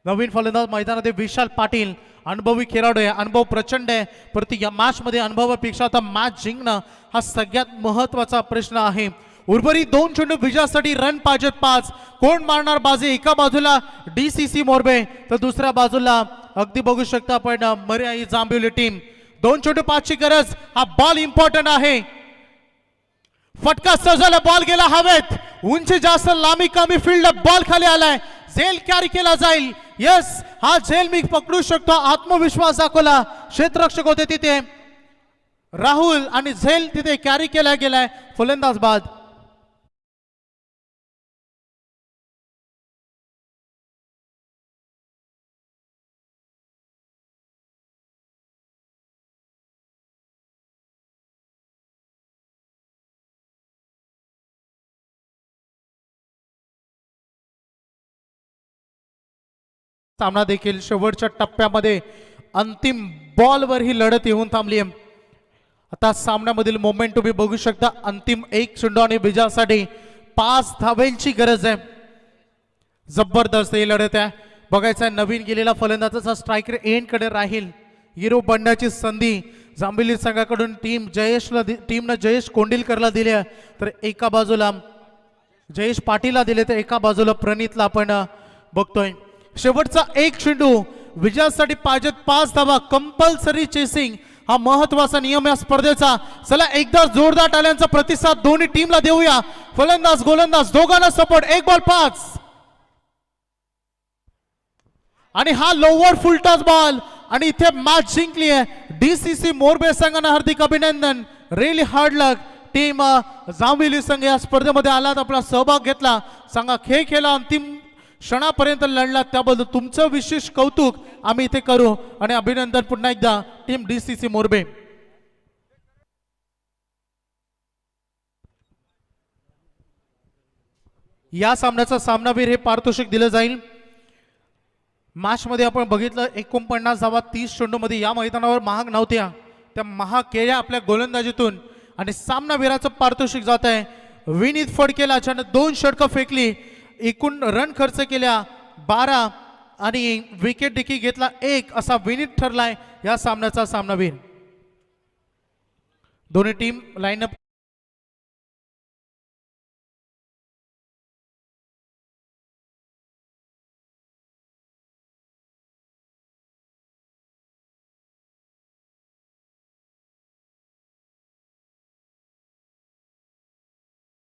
नवीन फलंदाज मैदानात विशाल पाटील. अनुभवी खेळाडू आहे, अनुभव प्रचंड आहे, परंतु या मॅच मध्ये अनुभवापेक्षा आता मॅच जिंकणं हा सगळ्यात महत्वाचा प्रश्न आहे. उर्वरित 2 चेंडू विजयासाठी रन पाहिजेत 5. कोण मारणार बाजी? एका बाजूला डीसीसी मोरबे तर दुसऱ्या बाजूला अगदी बघू शकता आपण मर्याई जांभिवली टीम. 2 चेंडू 5 ची गरज. हा बॉल इम्पॉर्टंट आहे. फटका सजला, बॉल गेला हवेत. उंची जास्त, लांबी कमी, फील्ड बॉल खाली आलाय. झेल कॅरी केला जाईल. यस, हा झेल मी पकडू शकतो. आत्मविश्वास दाखवला. क्षेत्ररक्षक होते तिथे राहुल आणि झेल तिथे कॅरी केला गेलाय. फलंदाज बाद. सामना देखील शेवटच्या टप्प्यामध्ये अंतिम बॉलवर ही लढत येऊन थांबली आहे. आता सामन्यामधील मोमेंट तुम्ही बघू शकता. अंतिम 1 चेंडू आणि विजयासाठी 5 धावेंची गरज आहे. जबरदस्त ही लढत आहे. बघायचं आहे नवीन गेलेला फलंदाजाचा स्ट्रायकर एंड कडे राहील. हिरो बनण्याची संधी जांभिवली संघाकडून टीमनं जयेश कोंडिलकरला दिली आहे, तर एका बाजूला जयेश पाटीलला दिले, तर एका बाजूला प्रणितला आपण बघतोय. शेवटचा 1 चेंडू विजयासाठी पाहिजेत 5 धावा. कंपल्सरी चेसिंग हा महत्वाचा नियम या स्पर्धेचा. चला एकदा जोरदार टाळ्यांचा प्रतिसाद दोन्ही टीमला देऊया. फलंदाज गोलंदाज दोघांना सपोर्ट. 1 बॉल 5 आणि हा लोअर फुलटॉस बॉल आणि इथे मॅच जिंकली आहे डीसीसी मोरबे संघाने. हार्दिक अभिनंदन. रिअली हार्ड लक. टीम जांभिवली संघ या स्पर्धेमध्ये आलात, आपला सहभाग घेतला, संघा खेळ खेळला, अंतिम क्षणापर्यंत लढला, त्याबद्दल तुमचं विशेष कौतुक आम्ही इथे करू आणि अभिनंदन पुन्हा एकदा टीम डीसीसी मोरबे. या सामन्याचा सामनावीर हे पारितोषिक दिलं जाईल. मॅच मध्ये आपण बघितलं 49 धावा 30 चेंडू मध्ये या मैदानावर महाग नव्हत्या, त्या महाग केल्या आपल्या गोलंदाजीतून. आणि सामनावीराचं पारितोषिक जात आहे विनीत फडकेला, ज्याने 2 षटकं फेकली, एकूण रन खर्च केल्या 12 आणि विकेट देखील घेतला 1, असा विनीत ठरलाय या सामन्याचा सामनावीर. दोन्ही टीम लाईनअप